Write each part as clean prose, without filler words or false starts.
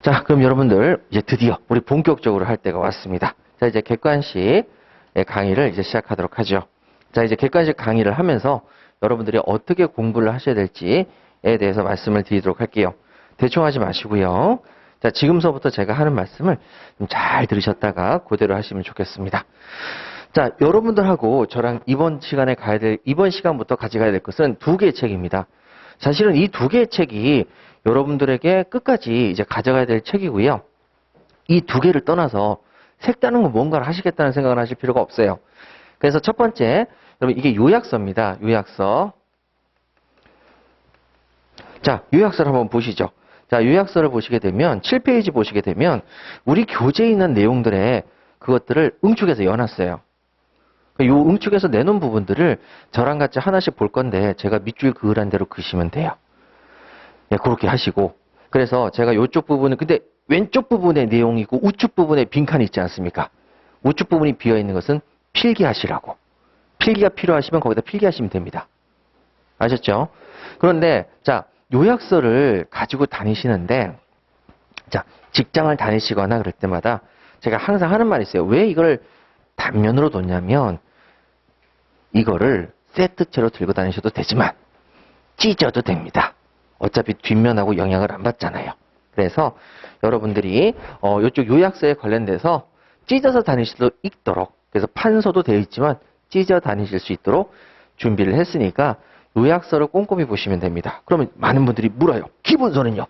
자, 그럼 여러분들 이제 드디어 우리 본격적으로 할 때가 왔습니다. 자, 이제 객관식의 강의를 이제 시작하도록 하죠. 자, 이제 객관식 강의를 하면서 여러분들이 어떻게 공부를 하셔야 될지에 대해서 말씀을 드리도록 할게요. 대충 하지 마시고요. 자, 지금서부터 제가 하는 말씀을 좀 잘 들으셨다가 그대로 하시면 좋겠습니다. 자, 여러분들하고 저랑 이번 시간부터 가져가야 될 것은 두 개의 책입니다. 사실은 이 두 개의 책이 여러분들에게 끝까지 이제 가져가야 될 책이고요. 이 두 개를 떠나서 색다른 거 뭔가를 하시겠다는 생각을 하실 필요가 없어요. 그래서 첫 번째, 여러분 이게 요약서입니다. 요약서. 자, 요약서를 한번 보시죠. 자, 요약서를 보시게 되면 7페이지 보시게 되면 우리 교재에 있는 내용들의 그것들을 응축해서 여놨어요. 이 응축해서 내놓은 부분들을 저랑 같이 하나씩 볼 건데 제가 밑줄 그으란 대로 그시면 돼요. 예, 그렇게 하시고. 그래서 제가 이쪽 부분은 근데 왼쪽 부분의 내용이고 우측 부분에 빈칸이 있지 않습니까? 우측 부분이 비어있는 것은 필기하시라고. 필기가 필요하시면 거기다 필기하시면 됩니다. 아셨죠? 그런데 자, 요약서를 가지고 다니시는데 자, 직장을 다니시거나 그럴 때마다 제가 항상 하는 말이 있어요. 왜 이걸 단면으로 뒀냐면 이거를 세트째로 들고 다니셔도 되지만 찢어도 됩니다. 어차피 뒷면하고 영향을 안 받잖아요. 그래서 여러분들이 이쪽 요약서에 관련돼서 찢어서 다니실 수 있도록 그래서 판서도 되어 있지만 찢어 다니실 수 있도록 준비를 했으니까 요약서를 꼼꼼히 보시면 됩니다. 그러면 많은 분들이 물어요. 기본서는요?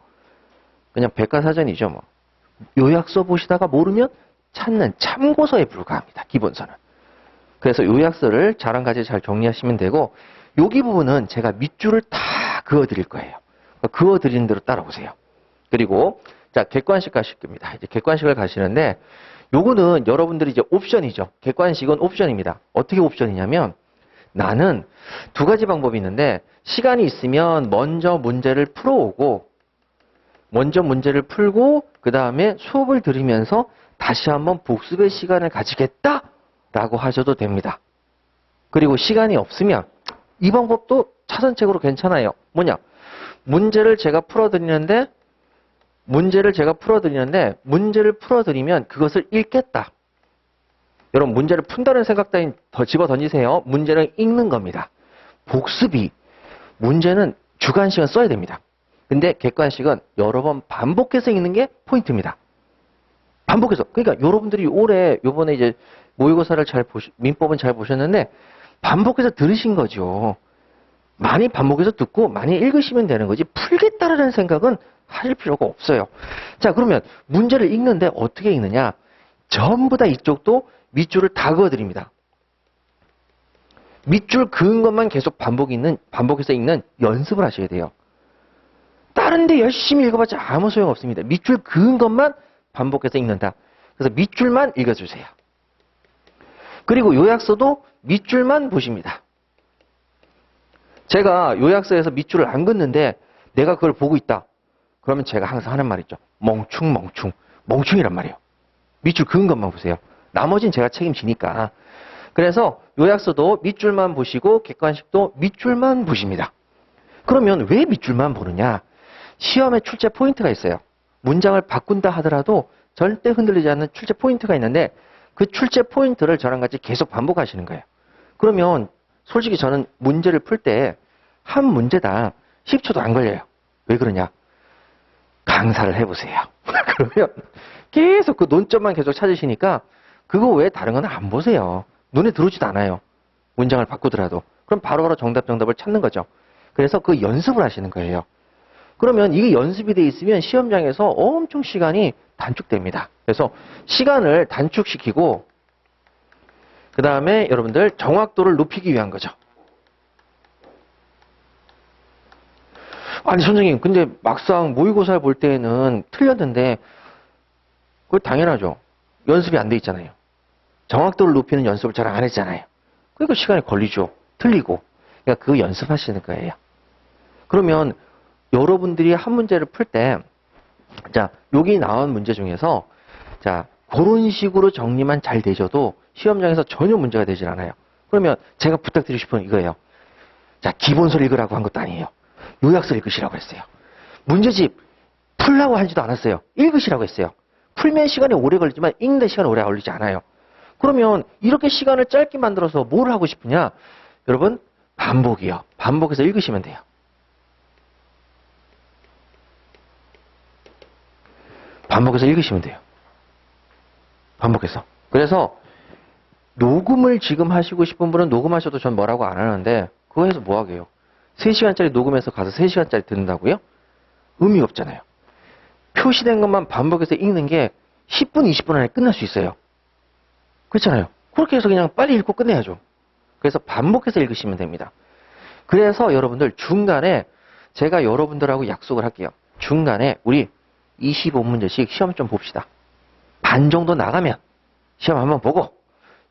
그냥 백과사전이죠. 뭐. 요약서 보시다가 모르면 찾는 참고서에 불과합니다. 기본서는. 그래서 요약서를 저랑 같이 잘 정리하시면 되고 여기 부분은 제가 밑줄을 다 그어드릴 거예요. 그어드리는 대로 따라오세요. 그리고 자, 객관식 가실 겁니다. 이제 객관식을 가시는데 요거는 여러분들이 이제 옵션이죠. 객관식은 옵션입니다. 어떻게 옵션이냐면 나는 두 가지 방법이 있는데 시간이 있으면 먼저 문제를 풀어오고 먼저 문제를 풀고 그 다음에 수업을 들으면서 다시 한번 복습의 시간을 가지겠다라고 하셔도 됩니다. 그리고 시간이 없으면 이 방법도 차선책으로 괜찮아요. 뭐냐? 문제를 제가 풀어드리는데 문제를 풀어드리면 그것을 읽겠다. 여러분 문제를 푼다는 생각 따윈 더 집어 던지세요. 문제는 읽는 겁니다. 복습이 문제는 주관식은 써야 됩니다. 근데 객관식은 여러 번 반복해서 읽는 게 포인트입니다. 반복해서. 그러니까 여러분들이 요번에 이제 모의고사를 민법은 잘 보셨는데 반복해서 들으신 거죠. 많이 반복해서 듣고 많이 읽으시면 되는 거지 풀겠다라는 생각은 하실 필요가 없어요. 자, 그러면 문제를 읽는데 어떻게 읽느냐? 전부 다 이쪽도 밑줄을 다 그어드립니다. 밑줄 그은 것만 계속 반복해서 읽는 연습을 하셔야 돼요. 다른 데 열심히 읽어봤자 아무 소용 없습니다. 밑줄 그은 것만 반복해서 읽는다. 그래서 밑줄만 읽어주세요. 그리고 요약서도 밑줄만 보십니다. 제가 요약서에서 밑줄을 안 긋는데 내가 그걸 보고 있다. 그러면 제가 항상 하는 말 있죠. 멍충이란 말이에요. 밑줄 그은 것만 보세요. 나머지는 제가 책임지니까. 그래서 요약서도 밑줄만 보시고 객관식도 밑줄만 보십니다. 그러면 왜 밑줄만 보느냐? 시험에 출제 포인트가 있어요. 문장을 바꾼다 하더라도 절대 흔들리지 않는 출제 포인트가 있는데 그 출제 포인트를 저랑 같이 계속 반복하시는 거예요. 그러면 솔직히 저는 문제를 풀 때 한 문제당 10초도 안 걸려요. 왜 그러냐? 강사를 해보세요. 그러면 계속 그 논점만 계속 찾으시니까 그거 외에 다른 건 안 보세요. 눈에 들어오지도 않아요. 문장을 바꾸더라도. 그럼 바로바로 정답을 찾는 거죠. 그래서 그 연습을 하시는 거예요. 그러면 이게 연습이 돼 있으면 시험장에서 엄청 시간이 단축됩니다. 그래서 시간을 단축시키고 그 다음에 여러분들 정확도를 높이기 위한 거죠. 아니 선생님 근데 막상 모의고사를 볼 때는 틀렸는데 그거 당연하죠. 연습이 안 돼 있잖아요. 정확도를 높이는 연습을 잘 안 했잖아요. 그러니까 시간이 걸리죠. 틀리고. 그러니까 그거 연습하시는 거예요. 그러면 여러분들이 한 문제를 풀 때 자, 여기 나온 문제 중에서 자, 그런 식으로 정리만 잘 되셔도 시험장에서 전혀 문제가 되질 않아요. 그러면 제가 부탁드리고 싶은 이거예요. 자, 기본서를 읽으라고 한 것도 아니에요. 요약서 읽으시라고 했어요. 문제집 풀라고 하지도 않았어요. 읽으시라고 했어요. 풀면 시간이 오래 걸리지만 읽는 데 시간이 오래 걸리지 않아요. 그러면 이렇게 시간을 짧게 만들어서 뭘 하고 싶으냐? 여러분, 반복이요. 반복해서 읽으시면 돼요. 반복해서 읽으시면 돼요. 반복해서. 그래서 녹음을 지금 하시고 싶은 분은 녹음하셔도 전 뭐라고 안 하는데 그거 해서 뭐 하게요? 3시간짜리 녹음해서 가서 3시간짜리 듣는다고요? 의미 없잖아요. 표시된 것만 반복해서 읽는 게 10분, 20분 안에 끝날 수 있어요. 그렇잖아요. 그렇게 해서 그냥 빨리 읽고 끝내야죠. 그래서 반복해서 읽으시면 됩니다. 그래서 여러분들 중간에 제가 여러분들하고 약속을 할게요. 중간에 우리 25문제씩 시험 좀 봅시다. 반 정도 나가면 시험 한번 보고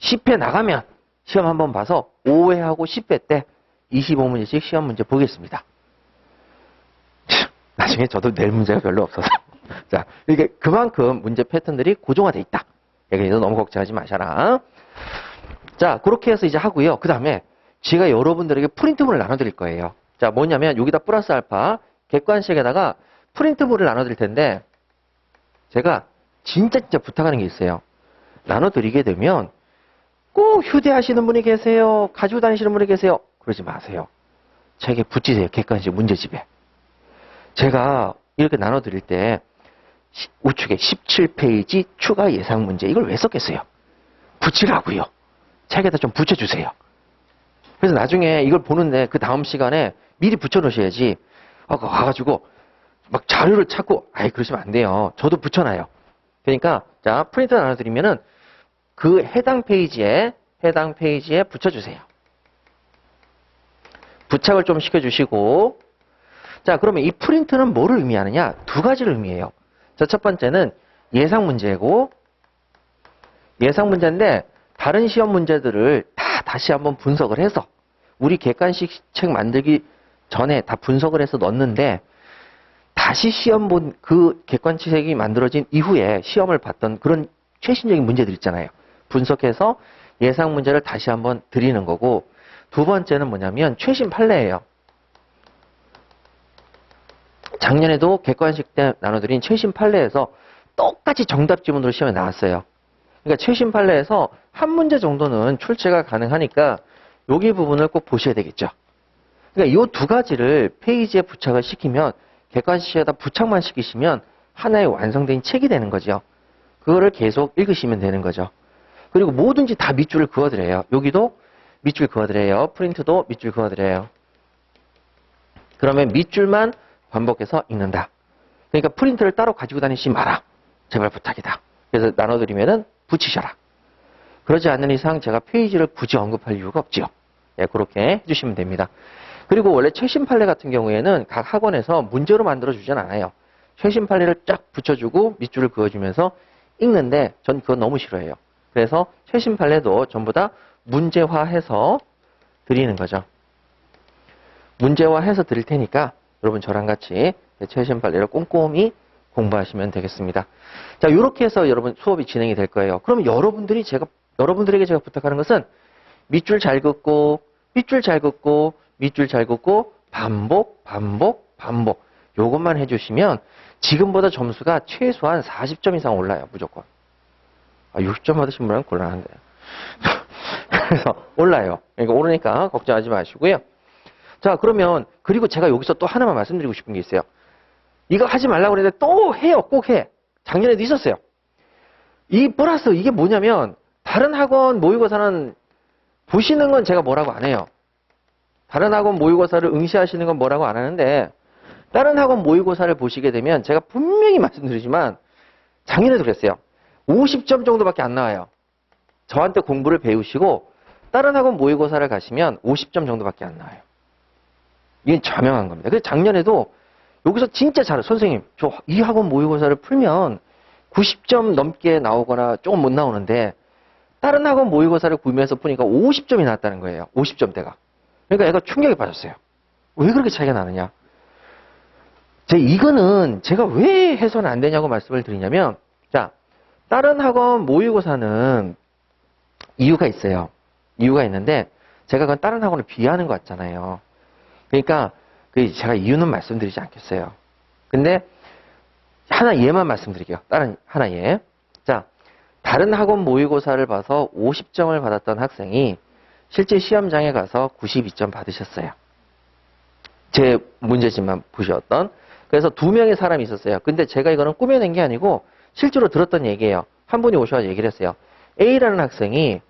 10회 나가면 시험 한번 봐서 5회하고 10회 때 25문제씩 시험 문제 보겠습니다. 나중에 저도 낼 문제가 별로 없어서. 자, 이게 그만큼 문제 패턴들이 고정화되어 있다. 그래서 너무 걱정하지 마셔라. 자, 그렇게 해서 이제 하고요. 그 다음에 제가 여러분들에게 프린트물을 나눠드릴 거예요. 자, 뭐냐면 여기다 플러스 알파 객관식에다가 프린트물을 나눠드릴 텐데 제가 진짜 부탁하는 게 있어요. 나눠드리게 되면 꼭 휴대하시는 분이 계세요. 가지고 다니시는 분이 계세요. 그러지 마세요. 책에 붙이세요. 객관식 문제집에. 제가 이렇게 나눠드릴 때 우측에 17페이지 추가 예상 문제 이걸 왜 썼겠어요? 붙이라고요. 책에다 좀 붙여주세요. 그래서 나중에 이걸 보는데 그 다음 시간에 미리 붙여놓으셔야지 와가지고 막 자료를 찾고 그러시면 안 돼요. 저도 붙여놔요. 그러니까 자 프린트 나눠드리면은 그 해당 페이지에 붙여주세요. 부착을 좀 시켜주시고 자 그러면 이 프린트는 뭐를 의미하느냐? 두 가지를 의미해요. 자, 첫 번째는 예상 문제고 예상 문제인데 다른 시험 문제들을 다 다시 한번 분석을 해서 우리 객관식 책 만들기 전에 다 분석을 해서 넣었는데 다시 시험 본 그 객관식이 만들어진 이후에 시험을 봤던 그런 최신적인 문제들 있잖아요. 분석해서 예상 문제를 다시 한번 드리는 거고 두 번째는 뭐냐면 최신 판례예요. 작년에도 객관식 때 나눠드린 최신 판례에서 똑같이 정답 지문으로 시험에 나왔어요. 그러니까 최신 판례에서 한 문제 정도는 출제가 가능하니까 여기 부분을 꼭 보셔야 되겠죠. 그러니까 이 두 가지를 페이지에 부착을 시키면 객관식에다 부착만 시키시면 하나의 완성된 책이 되는 거죠. 그거를 계속 읽으시면 되는 거죠. 그리고 뭐든지 다 밑줄을 그어드려요. 여기도 밑줄 그어드려요. 프린트도 밑줄 그어드려요. 그러면 밑줄만 반복해서 읽는다. 그러니까 프린트를 따로 가지고 다니지 마라. 제발 부탁이다. 그래서 나눠드리면은 붙이셔라. 그러지 않는 이상 제가 페이지를 굳이 언급할 이유가 없지요. 예, 그렇게 해주시면 됩니다. 그리고 원래 최신 판례 같은 경우에는 각 학원에서 문제로 만들어주진 않아요. 최신 판례를 쫙 붙여주고 밑줄을 그어주면서 읽는데 전 그거 너무 싫어해요. 그래서 최신 판례도 전부 다 문제화해서 드리는 거죠. 문제화해서 드릴 테니까 여러분 저랑 같이 최신 판례를 꼼꼼히 공부하시면 되겠습니다. 자, 이렇게 해서 여러분 수업이 진행이 될 거예요. 그럼 여러분들에게 제가 부탁하는 것은 밑줄 잘 긋고, 밑줄 잘 긋고, 밑줄 잘 긋고, 반복. 요것만 해주시면 지금보다 점수가 최소한 40점 이상 올라요. 무조건. 60점 받으신 분은 곤란한데. 그래서 올라요. 그러니까 오르니까 걱정하지 마시고요. 자, 그러면 그리고 제가 여기서 또 하나만 말씀드리고 싶은 게 있어요. 이거 하지 말라고 그랬는데 또 해요. 꼭 해. 작년에도 있었어요. 이 플러스 이게 뭐냐면 다른 학원 모의고사는 보시는 건 제가 뭐라고 안 해요. 다른 학원 모의고사를 응시하시는 건 뭐라고 안 하는데 다른 학원 모의고사를 보시게 되면 제가 분명히 말씀드리지만 작년에도 그랬어요. 50점 정도밖에 안 나와요. 저한테 공부를 배우시고 다른 학원 모의고사를 가시면 50점 정도밖에 안 나와요. 이게 자명한 겁니다. 그래서 작년에도 여기서 진짜 선생님, 저 이 학원 모의고사를 풀면 90점 넘게 나오거나 조금 못 나오는데 다른 학원 모의고사를 구매해서 푸니까 50점이 나왔다는 거예요. 50점대가. 그러니까 애가 충격에 빠졌어요. 왜 그렇게 차이가 나느냐? 이거는 제가 왜 해서는 안 되냐고 말씀을 드리냐면, 자, 다른 학원 모의고사는 이유가 있어요. 이유가 있는데, 제가 그건 다른 학원을 비하하는 것 같잖아요. 그러니까, 제가 이유는 말씀드리지 않겠어요. 근데, 하나 예만 말씀드릴게요. 다른 하나 예. 자, 다른 학원 모의고사를 봐서 50점을 받았던 학생이 실제 시험장에 가서 92점 받으셨어요. 제 문제집만 보셨던. 그래서 2명의 사람이 있었어요. 근데 제가 이거는 꾸며낸 게 아니고 실제로 들었던 얘기예요. 한 분이 오셔서 얘기를 했어요. A라는 학생이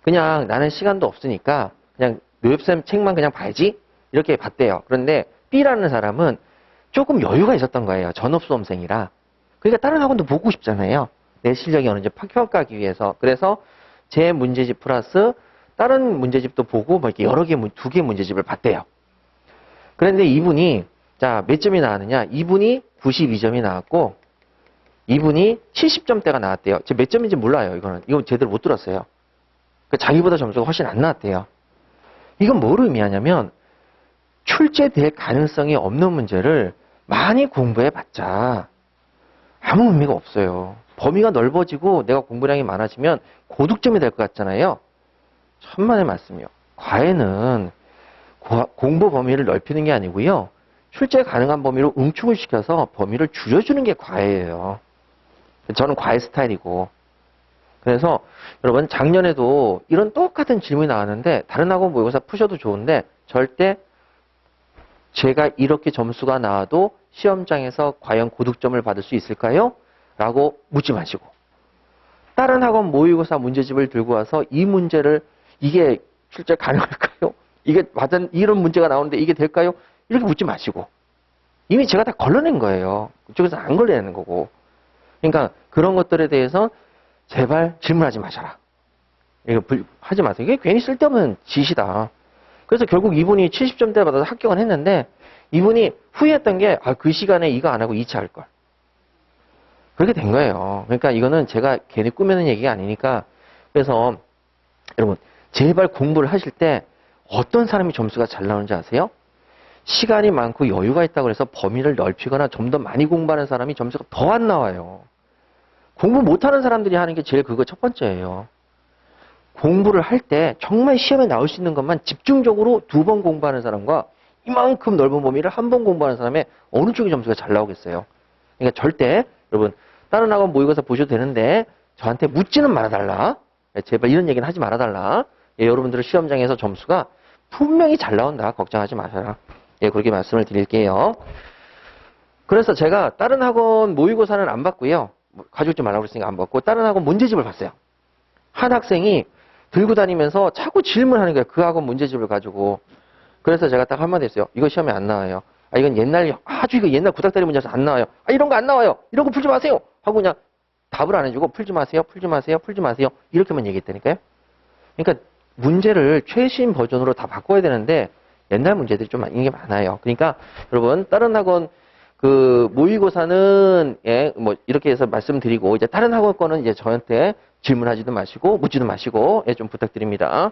그냥 나는 시간도 없으니까 그냥 묘엽쌤 책만 그냥 봐야지 이렇게 봤대요. 그런데 B라는 사람은 조금 여유가 있었던 거예요. 전업수험생이라. 그러니까 다른 학원도 보고 싶잖아요. 내 실력이 어느 정도 평가하기 위해서. 그래서 제 문제집 플러스 다른 문제집도 보고 뭐 이렇게 여러 개, 2개 문제집을 봤대요. 그런데 이분이 자, 몇 점이 나왔느냐? 이분이 92점이 나왔고 이분이 70점대가 나왔대요. 제가 몇 점인지 몰라요. 이건 제대로 못 들었어요. 자기보다 점수가 훨씬 안 나왔대요. 이건 뭘 의미하냐면 출제될 가능성이 없는 문제를 많이 공부해봤자 아무 의미가 없어요. 범위가 넓어지고 내가 공부량이 많아지면 고득점이 될 것 같잖아요. 천만의 말씀이요. 과외는 공부 범위를 넓히는 게 아니고요. 출제 가능한 범위로 응축을 시켜서 범위를 줄여주는 게 과외예요. 저는 과외 스타일이고. 그래서 여러분 작년에도 이런 똑같은 질문이 나왔는데 다른 학원 모의고사 푸셔도 좋은데 절대 제가 이렇게 점수가 나와도 시험장에서 과연 고득점을 받을 수 있을까요? 라고 묻지 마시고 다른 학원 모의고사 문제집을 들고 와서 이 문제를 이게 출제 가능할까요? 이게 이런 문제가 나오는데 이게 될까요? 이렇게 묻지 마시고 이미 제가 다 걸러낸 거예요. 그쪽에서 안 걸러내는 거고. 그러니까 그런 것들에 대해서 제발 질문하지 마셔라. 이거 하지 마세요. 이게 괜히 쓸데없는 짓이다. 그래서 결국 이분이 70점대 받아서 합격은 했는데 이분이 후회했던 게 그 시간에 이거 안 하고 2차 할 걸. 그렇게 된 거예요. 그러니까 이거는 제가 괜히 꾸며낸 얘기가 아니니까 그래서 여러분 제발 공부를 하실 때 어떤 사람이 점수가 잘 나오는지 아세요? 시간이 많고 여유가 있다고 해서 범위를 넓히거나 좀 더 많이 공부하는 사람이 점수가 더 안 나와요. 공부 못하는 사람들이 하는 게 제일 그거 첫 번째예요. 공부를 할 때 정말 시험에 나올 수 있는 것만 집중적으로 2번 공부하는 사람과 이만큼 넓은 범위를 한 번 공부하는 사람의 어느 쪽이 점수가 잘 나오겠어요. 그러니까 절대 여러분 다른 학원 모의고사 보셔도 되는데 저한테 묻지는 말아달라. 제발 이런 얘기는 하지 말아달라. 예, 여러분들의 시험장에서 점수가 분명히 잘 나온다. 걱정하지 마셔라. 예, 그렇게 말씀을 드릴게요. 그래서 제가 다른 학원 모의고사는 안 봤고요. 가지고 좀 말라고 그랬으니까 안 봤고 다른 학원 문제집을 봤어요. 한 학생이 들고 다니면서 자꾸 질문하는 거예요. 그 학원 문제집을 가지고. 그래서 제가 딱 한마디 했어요. 이거 시험에 안 나와요. 이건 이거 옛날 구닥다리 문제에서 안 나와요. 이런 거 안 나와요. 이런 거 풀지 마세요. 하고 그냥 답을 안 해주고 풀지 마세요. 풀지 마세요. 풀지 마세요. 이렇게만 얘기했다니까요. 그러니까 문제를 최신 버전으로 다 바꿔야 되는데 옛날 문제들이 좀 있는 게 많아요. 그러니까 여러분 다른 학원 그 모의고사는 예, 뭐 이렇게 해서 말씀드리고 이제 다른 학원 거는 이제 저한테 질문하지도 마시고 묻지도 마시고 예, 좀 부탁드립니다.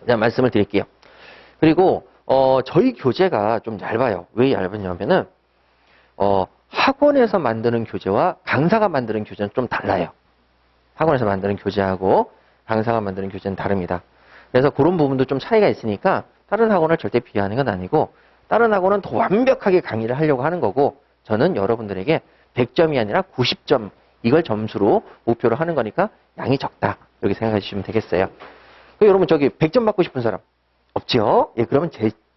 자, 말씀을 드릴게요. 그리고 저희 교재가 좀 얇아요. 왜 얇으냐면은 학원에서 만드는 교재와 강사가 만드는 교재는 좀 달라요. 학원에서 만드는 교재하고 강사가 만드는 교재는 다릅니다. 그래서 그런 부분도 좀 차이가 있으니까 다른 학원을 절대 비하하는 건 아니고 다른 학원은 더 완벽하게 강의를 하려고 하는 거고 저는 여러분들에게 100점이 아니라 90점 이걸 점수로 목표로 하는 거니까 양이 적다. 이렇게 생각해 주시면 되겠어요. 여러분 저기 100점 받고 싶은 사람 없죠? 예, 그러면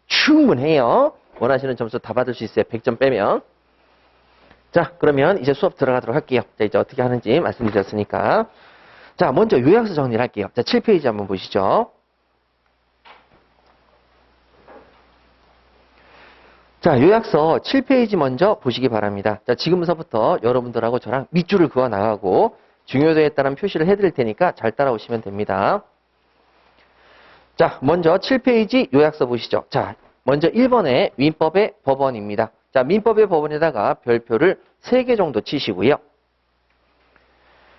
충분해요. 원하시는 점수 다 받을 수 있어요. 100점 빼면. 자, 그러면 이제 수업 들어가도록 할게요. 자, 이제 어떻게 하는지 말씀드렸으니까. 자, 먼저 요약서 정리를 할게요. 자, 7페이지 한번 보시죠. 자, 요약서 7페이지 먼저 보시기 바랍니다. 자, 지금서부터 여러분들하고 저랑 밑줄을 그어 나가고 중요도에 따른 표시를 해드릴 테니까 잘 따라오시면 됩니다. 자, 먼저 7페이지 요약서 보시죠. 자, 먼저 1번에 민법의 법원입니다. 자, 민법의 법원에다가 별표를 3개 정도 치시고요.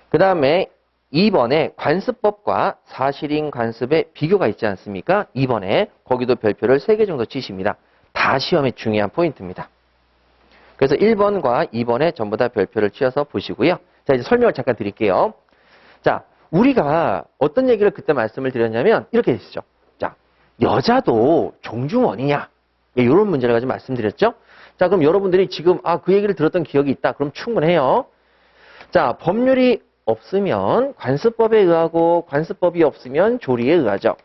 그 다음에 2번에 관습법과 사실인 관습의 비교가 있지 않습니까? 2번에 거기도 별표를 3개 정도 치십니다. 다 시험의 중요한 포인트입니다. 그래서 1번과 2번에 전부 다 별표를 치어서 보시고요. 자, 이제 설명을 잠깐 드릴게요. 자, 우리가 어떤 얘기를 그때 말씀을 드렸냐면 이렇게 했죠. 자, 여자도 종중원이냐? 이런 문제를 가지고 말씀드렸죠. 자, 그럼 여러분들이 지금 그 얘기를 들었던 기억이 있다. 그럼 충분해요. 자, 법률이 없으면 관습법에 의하고 관습법이 없으면 조리에 의하죠.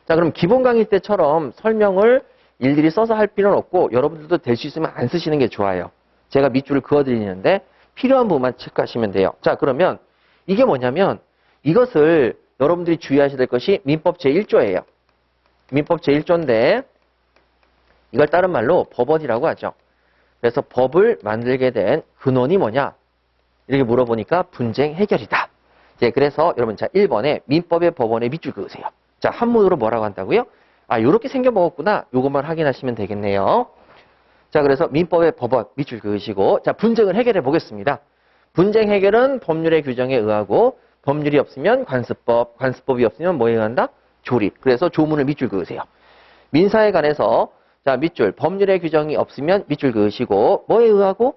자, 그럼 기본 강의 때처럼 설명을 일일이 써서 할 필요는 없고 여러분들도 될 수 있으면 안 쓰시는 게 좋아요. 제가 밑줄을 그어드리는데 필요한 부분만 체크하시면 돼요. 자, 그러면 이게 뭐냐면 이것을 여러분들이 주의하셔야 될 것이 민법 제1조예요. 민법 제1조인데 이걸 다른 말로 법원이라고 하죠. 그래서 법을 만들게 된 근원이 뭐냐? 이렇게 물어보니까 분쟁 해결이다. 이제 그래서 여러분 자 1번에 민법의 법원에 밑줄 그으세요. 자, 한문으로 뭐라고 한다고요? 요렇게 생겨먹었구나. 요것만 확인하시면 되겠네요. 자, 그래서 민법의 법원 밑줄 그으시고 자, 분쟁을 해결해 보겠습니다. 분쟁 해결은 법률의 규정에 의하고 법률이 없으면 관습법, 관습법이 없으면 뭐에 의한다? 조리. 그래서 조문을 밑줄 그으세요. 민사에 관해서 자, 밑줄 법률의 규정이 없으면 밑줄 그으시고 뭐에 의하고?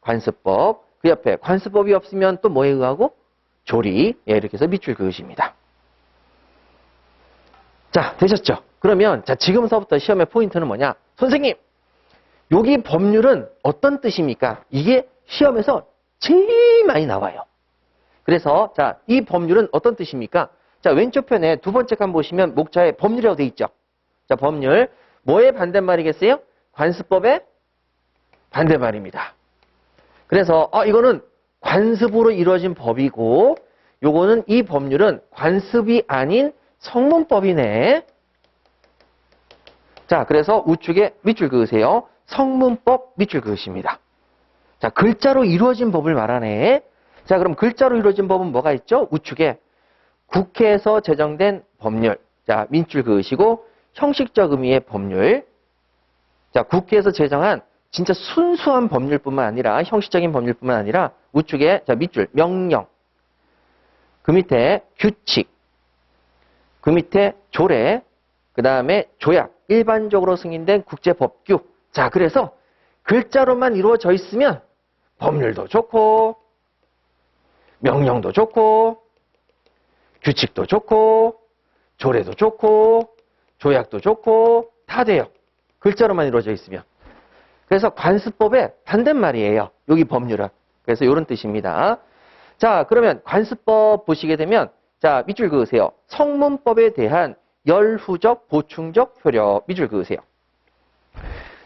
관습법. 그 옆에 관습법이 없으면 또 뭐에 의하고? 조리. 예, 이렇게 해서 밑줄 그으십니다. 자, 되셨죠? 그러면 자, 지금서부터 시험의 포인트는 뭐냐? 선생님, 여기 법률은 어떤 뜻입니까? 이게 시험에서 제일 많이 나와요. 그래서 자, 이 법률은 어떤 뜻입니까? 자, 왼쪽 편에 두 번째 칸 보시면 목차에 법률이라고 돼 있죠. 자, 법률. 뭐의 반대말이겠어요? 관습법의 반대말입니다. 그래서 이거는 관습으로 이루어진 법이고 요거는 이 법률은 관습이 아닌 성문법이네. 자, 그래서 우측에 밑줄 그으세요. 성문법 밑줄 그으십니다. 자, 글자로 이루어진 법을 말하네. 자, 그럼 글자로 이루어진 법은 뭐가 있죠? 우측에 국회에서 제정된 법률. 자, 밑줄 그으시고 형식적 의미의 법률. 자, 국회에서 제정한 진짜 순수한 법률뿐만 아니라 형식적인 법률뿐만 아니라 우측에 자, 밑줄 명령. 그 밑에 규칙. 그 밑에 조례. 그 다음에 조약. 일반적으로 승인된 국제법규. 자, 그래서 글자로만 이루어져 있으면 법률도 좋고 명령도 좋고 규칙도 좋고 조례도 좋고 조약도 좋고 다 돼요. 글자로만 이루어져 있으면. 그래서 관습법의 반대말이에요. 여기 법률은. 그래서 이런 뜻입니다. 자, 그러면 관습법 보시게 되면 자, 밑줄 그으세요. 성문법에 대한 열후적, 보충적 효력. 밑줄 그으세요.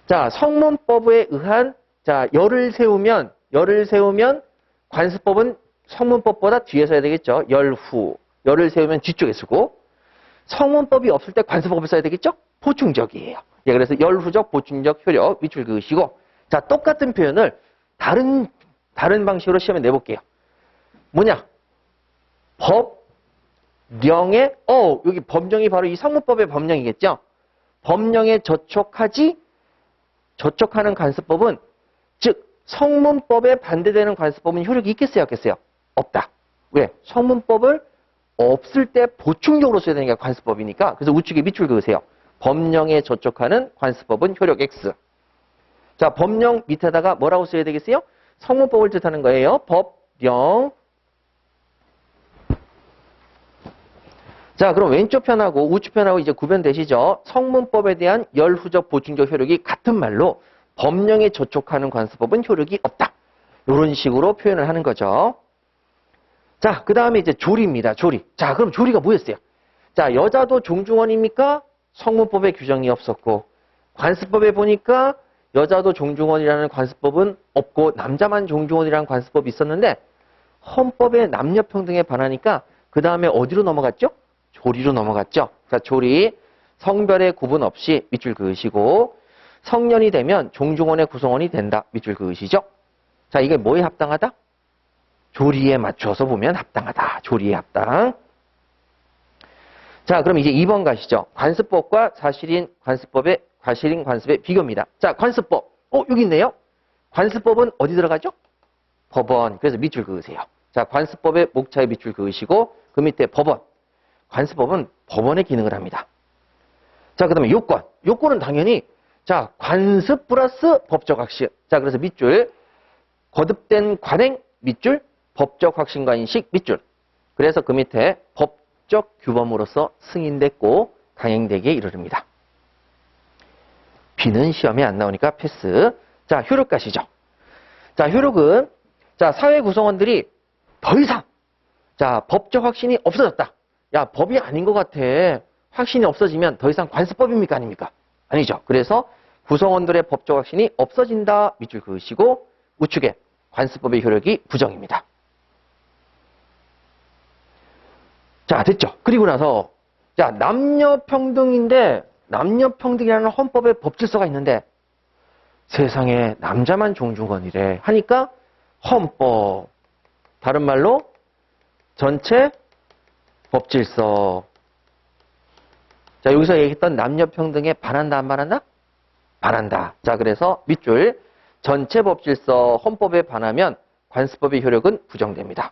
자, 성문법에 의한 자, 열을 세우면 관습법은 성문법보다 뒤에 서야 되겠죠. 열후. 열을 세우면 뒤쪽에 쓰고 성문법이 없을 때 관습법을 써야 되겠죠? 보충적이에요. 예, 그래서 열후적, 보충적 효력 밑줄 그으시고 자, 똑같은 표현을 다른 방식으로 시험에 내볼게요. 뭐냐? 법령의 여기 법령이 바로 이 성문법의 법령이겠죠? 법령에 저촉하는 관습법은 즉 성문법에 반대되는 관습법은 효력이 있겠어요, 없겠어요? 없다. 왜? 성문법을 없을 때 보충적으로 써야 되는 게 관습법이니까. 그래서 우측에 밑줄 그으세요. 법령에 저촉하는 관습법은 효력 X. 자, 법령 밑에다가 뭐라고 써야 되겠어요? 성문법을 뜻하는 거예요. 법령. 자, 그럼 왼쪽 편하고 우측 편하고 이제 구별되시죠? 성문법에 대한 열후적 보충적 효력이 같은 말로 법령에 저촉하는 관습법은 효력이 없다. 이런 식으로 표현을 하는 거죠. 자, 그 다음에 이제 조리입니다. 조리. 자, 그럼 조리가 뭐였어요? 자, 여자도 종중원입니까? 성문법에 규정이 없었고, 관습법에 보니까 여자도 종중원이라는 관습법은 없고, 남자만 종중원이라는 관습법이 있었는데, 헌법의 남녀평등에 반하니까, 그 다음에 어디로 넘어갔죠? 조리로 넘어갔죠. 자, 조리. 성별의 구분 없이 밑줄 그으시고, 성년이 되면 종중원의 구성원이 된다. 밑줄 그으시죠. 자, 이게 뭐에 합당하다? 조리에 맞춰서 보면 합당하다. 조리에 합당. 자, 그럼 이제 2번 가시죠. 관습법과 사실인 관습의 비교입니다. 자, 관습법. 여기 있네요. 관습법은 어디 들어가죠? 법원. 그래서 밑줄 그으세요. 자, 관습법의 목차에 밑줄 그으시고 그 밑에 법원. 관습법은 법원의 기능을 합니다. 자, 그 다음에 요건. 요건은 당연히 자, 관습 플러스 법적 확신. 자, 그래서 밑줄. 거듭된 관행 밑줄. 법적 확신과 인식 밑줄. 그래서 그 밑에 법적 규범으로서 승인됐고 강행되기에 이르릅니다. B는 시험에 안 나오니까 패스. 자, 효력 가시죠. 자, 효력은 자, 사회 구성원들이 더 이상 자, 법적 확신이 없어졌다. 야, 법이 아닌 것 같아. 확신이 없어지면 더 이상 관습법입니까? 아닙니까? 아니죠. 그래서 구성원들의 법적 확신이 없어진다. 밑줄 그으시고 우측에 관습법의 효력이 부정입니다. 자, 됐죠. 그리고 나서 자, 남녀평등인데 남녀평등이라는 헌법의 법질서가 있는데 세상에 남자만 종주권이래 하니까 헌법, 다른 말로 전체 법질서. 자, 여기서 얘기했던 남녀평등에 반한다 안 반한다? 반한다. 자, 그래서 밑줄 전체 법질서 헌법에 반하면 관습법의 효력은 부정됩니다.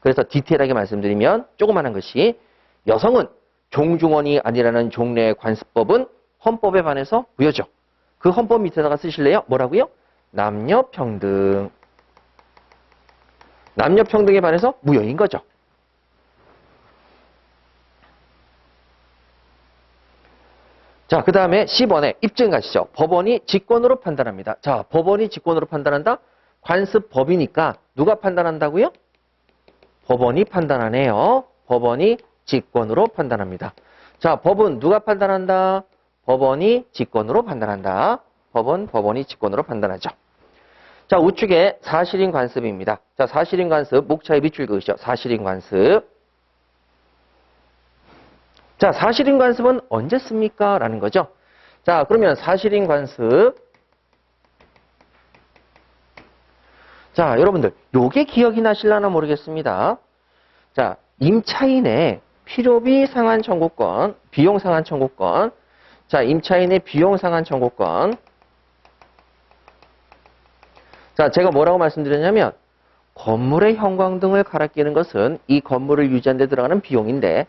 그래서 디테일하게 말씀드리면 조그마한 것이 여성은 종중원이 아니라는 종래의 관습법은 헌법에 반해서 무효죠. 그 헌법 밑에다가 쓰실래요? 뭐라고요? 남녀평등. 남녀평등에 반해서 무효인 거죠. 자, 그 다음에 10번에 입증 가시죠. 법원이 직권으로 판단합니다. 자, 법원이 직권으로 판단한다? 관습법이니까 누가 판단한다고요? 법원이 판단하네요. 법원이 직권으로 판단합니다. 자, 법은 누가 판단한다? 법원이 직권으로 판단한다. 법원이 직권으로 판단하죠. 자, 우측에 사실인 관습입니다. 자, 사실인 관습, 목차에 밑줄 그으시죠. 사실인 관습. 자, 사실인 관습은 언제 씁니까? 라는 거죠. 자, 그러면 사실인 관습. 자, 여러분들, 요게 기억이 나실라나 모르겠습니다. 자, 임차인의 필요비 상한 청구권, 비용 상한 청구권. 자, 임차인의 비용 상한 청구권. 자, 제가 뭐라고 말씀드렸냐면, 건물의 형광등을 갈아 끼는 것은 이 건물을 유지하는 데 들어가는 비용인데,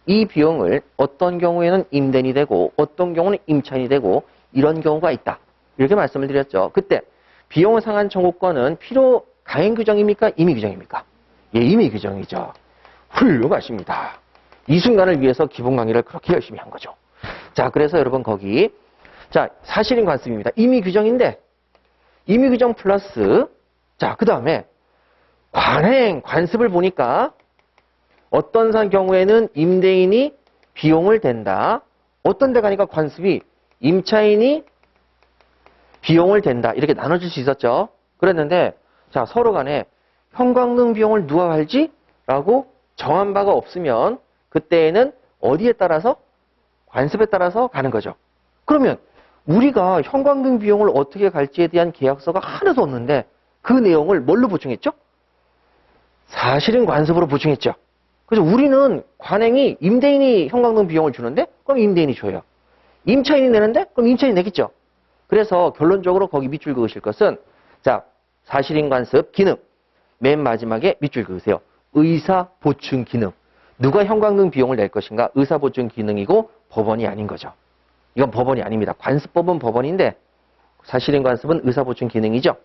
이 비용을 어떤 경우에는 임대인이 되고 어떤 경우는 임차인이 되고 이런 경우가 있다. 이렇게 말씀을 드렸죠. 그때 비용 상한 청구권은 필요 가행 규정입니까? 임의 규정입니까? 예, 임의 규정이죠. 훌륭하십니다. 이 순간을 위해서 기본 강의를 그렇게 열심히 한 거죠. 자, 그래서 여러분 거기 자, 사실인 관습입니다. 임의 규정인데 임의 규정 플러스 자, 그 다음에 관행 관습을 보니까 어떤 경우에는 임대인이 비용을 댄다. 어떤 데 가니까 관습이 임차인이 비용을 댄다. 이렇게 나눠질 수 있었죠. 그랬는데 자, 서로 간에 형광등 비용을 누가 갈지? 라고 정한 바가 없으면 그때에는 어디에 따라서? 관습에 따라서 가는 거죠. 그러면 우리가 형광등 비용을 어떻게 갈지에 대한 계약서가 하나도 없는데 그 내용을 뭘로 보충했죠? 사실인 관습으로 보충했죠. 그래서 우리는 관행이 임대인이 형광등 비용을 주는데 그럼 임대인이 줘요. 임차인이 내는데 그럼 임차인이 내겠죠. 그래서 결론적으로 거기 밑줄 그으실 것은 자, 사실인 관습 기능 맨 마지막에 밑줄 그으세요. 의사 보충 기능. 누가 형광등 비용을 낼 것인가? 의사 보충 기능이고 법원이 아닌 거죠. 이건 법원이 아닙니다. 관습법은 법원인데 사실인 관습은 의사 보충 기능이죠.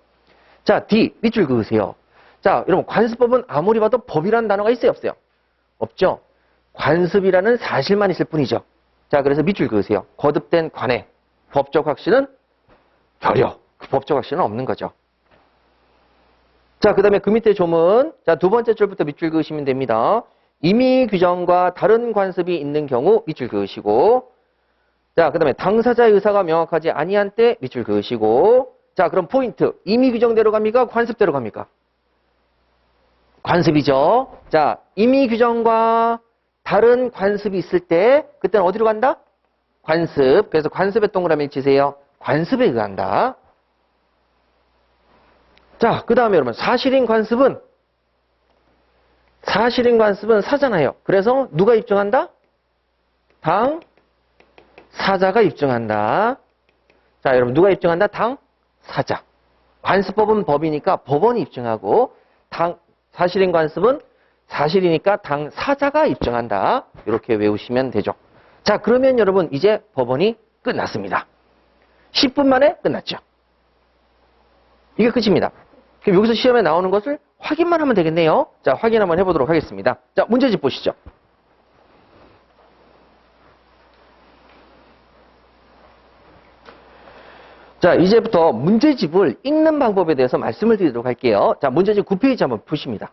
자, D 밑줄 그으세요. 자, 여러분 관습법은 아무리 봐도 법이라는 단어가 있어요, 없어요? 없죠. 관습이라는 사실만 있을 뿐이죠. 자, 그래서 밑줄 그으세요. 거듭된 관행. 법적 확신은 결여. 그 법적 확신은 없는 거죠. 자, 그 다음에 그 밑에 조문. 자, 두 번째 줄부터 밑줄 그으시면 됩니다. 임의 규정과 다른 관습이 있는 경우 밑줄 그으시고 자, 그 다음에 당사자의 의사가 명확하지 아니한 때 밑줄 그으시고 자, 그럼 포인트. 임의 규정대로 갑니까? 관습대로 갑니까? 관습이죠. 자, 임의 규정과 다른 관습이 있을 때 그때는 어디로 간다? 관습. 그래서 관습에 동그라미 치세요. 관습에 의한다. 자, 그 다음에 여러분 사실인 관습은 사잖아요. 그래서 누가 입증한다? 당사자가 입증한다. 자, 여러분 누가 입증한다? 당사자. 관습법은 법이니까 법원이 입증하고 사실인 관습은 사실이니까 당사자가 입증한다. 이렇게 외우시면 되죠. 자, 그러면 여러분 이제 법원이 끝났습니다. 10분 만에 끝났죠. 이게 끝입니다. 그럼 여기서 시험에 나오는 것을 확인만 하면 되겠네요. 자, 확인 한번 해보도록 하겠습니다. 자, 문제집 보시죠. 자, 이제부터 문제집을 읽는 방법에 대해서 말씀을 드리도록 할게요. 자, 문제집 9페이지 한번 보십니다.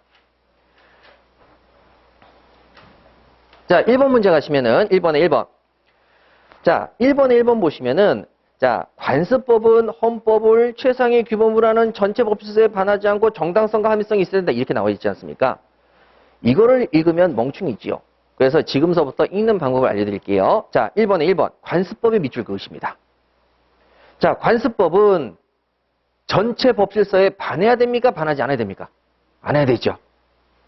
자, 1번 문제 가시면은 1번에 1번. 자, 1번에 1번 보시면은 자, 관습법은 헌법을 최상의 규범으로 하는 전체 법질서에 반하지 않고 정당성과 합리성이 있어야 된다. 이렇게 나와 있지 않습니까? 이거를 읽으면 멍충이지요. 그래서 지금서부터 읽는 방법을 알려드릴게요. 자, 1번에 1번. 관습법의 밑줄 그으십니다. 자, 관습법은 전체 법질서에 반해야 됩니까? 반하지 않아야 됩니까? 안 해야 되죠.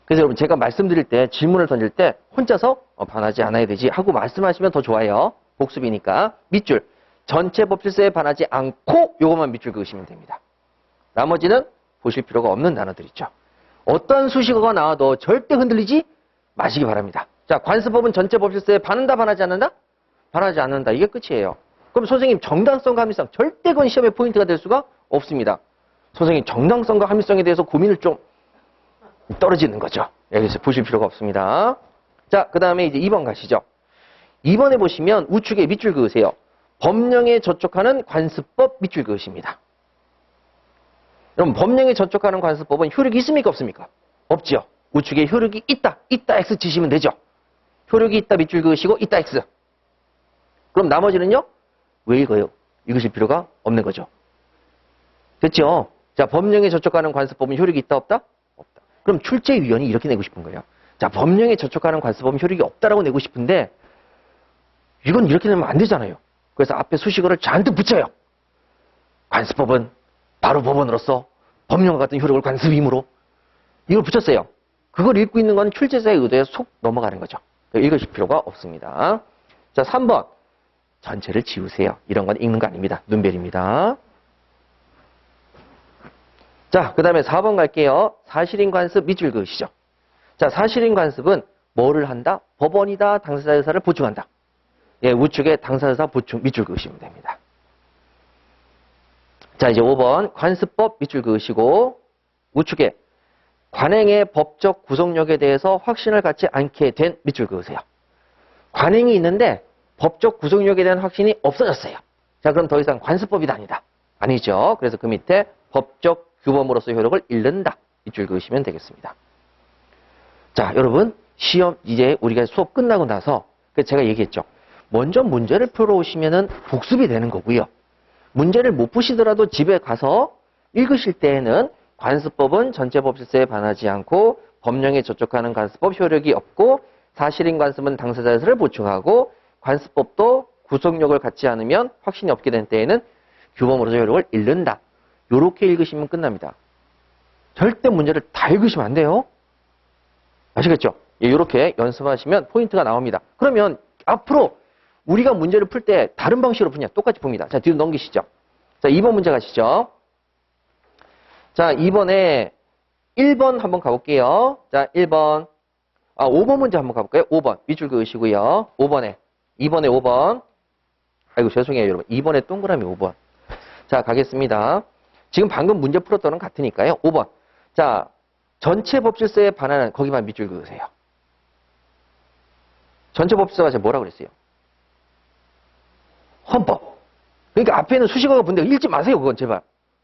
그래서 여러분 제가 말씀드릴 때 질문을 던질 때 혼자서 반하지 않아야 되지 하고 말씀하시면 더 좋아요. 복습이니까. 밑줄. 전체 법질서에 반하지 않고 요것만 밑줄 그으시면 됩니다. 나머지는 보실 필요가 없는 단어들이죠. 어떤 수식어가 나와도 절대 흔들리지 마시기 바랍니다. 자, 관습법은 전체 법질서에 반한다, 반하지 않는다? 반하지 않는다. 이게 끝이에요. 그럼 선생님 정당성과 합리성 절대 그건 시험의 포인트가 될 수가 없습니다. 선생님 정당성과 합리성에 대해서 고민을 좀 떨어지는 거죠. 여기서 보실 필요가 없습니다. 자, 그 다음에 이제 2번 가시죠. 2번에 보시면 우측에 밑줄 그으세요. 법령에 저촉하는 관습법 밑줄 그으십니다. 그럼 법령에 저촉하는 관습법은 효력이 있습니까? 없습니까? 없지요. 우측에 효력이 있다. 있다 X 치시면 되죠. 효력이 있다 밑줄 그으시고 있다 X. 그럼 나머지는요? 왜 읽어요? 읽으실 필요가 없는 거죠. 됐죠? 자, 법령에 저촉하는 관습법은 효력이 있다 없다? 없다. 그럼 출제위원이 이렇게 내고 싶은 거예요. 자, 법령에 저촉하는 관습법은 효력이 없다라고 내고 싶은데 이건 이렇게 내면 안 되잖아요. 그래서 앞에 수식어를 잔뜩 붙여요. 관습법은 바로 법원으로서 법령과 같은 효력을 관습이므로 이걸 붙였어요. 그걸 읽고 있는 건 출제자의 의도에 속 넘어가는 거죠. 읽으실 필요가 없습니다. 자, 3번. 전체를 지우세요. 이런 건 읽는 거 아닙니다. 눈별입니다. 자, 그 다음에 4번 갈게요. 사실인 관습 밑줄 그으시죠. 자, 사실인 관습은 뭐를 한다? 법원이다. 당사자 의사를 보충한다. 예, 우측에 당사자 의사 보충 밑줄 그으시면 됩니다. 자, 이제 5번 관습법 밑줄 그으시고 우측에 관행의 법적 구속력에 대해서 확신을 갖지 않게 된 밑줄 그으세요. 관행이 있는데 법적 구속력에 대한 확신이 없어졌어요. 자, 그럼 더 이상 관습법이 아니다. 아니죠. 그래서 그 밑에 법적 규범으로서 효력을 잃는다. 밑줄 그으시면 되겠습니다. 자, 여러분 시험 이제 우리가 수업 끝나고 나서 제가 얘기했죠. 먼저 문제를 풀어오시면은 복습이 되는 거고요. 문제를 못 푸시더라도 집에 가서 읽으실 때에는 관습법은 전체 법질서에 반하지 않고 법령에 저촉하는 관습법 효력이 없고 사실인 관습은 당사자 의사를 보충하고 관습법도 구속력을 갖지 않으면 확신이 없게 된 때에는 규범으로서 효력을 잃는다. 요렇게 읽으시면 끝납니다. 절대 문제를 다 읽으시면 안 돼요. 아시겠죠? 예, 요렇게 연습하시면 포인트가 나옵니다. 그러면 앞으로 우리가 문제를 풀 때 다른 방식으로 푸냐? 똑같이 풉니다. 자, 뒤로 넘기시죠. 자, 2번 문제 가시죠. 자, 2번에 1번 한번 가볼게요. 자, 1번. 5번 문제 한번 가볼까요? 5번. 밑줄 그으시고요. 5번에. 2번에 5번. 아이고, 죄송해요, 여러분. 2번에 동그라미 5번. 자, 가겠습니다. 지금 방금 문제 풀었던 건 같으니까요. 5번. 자, 전체 법질서에 반하는, 거기만 밑줄 그으세요. 전체 법질서가 제가 뭐라고 그랬어요? 헌법. 그러니까 앞에는 수식어가 본데 읽지 마세요, 그건 제발.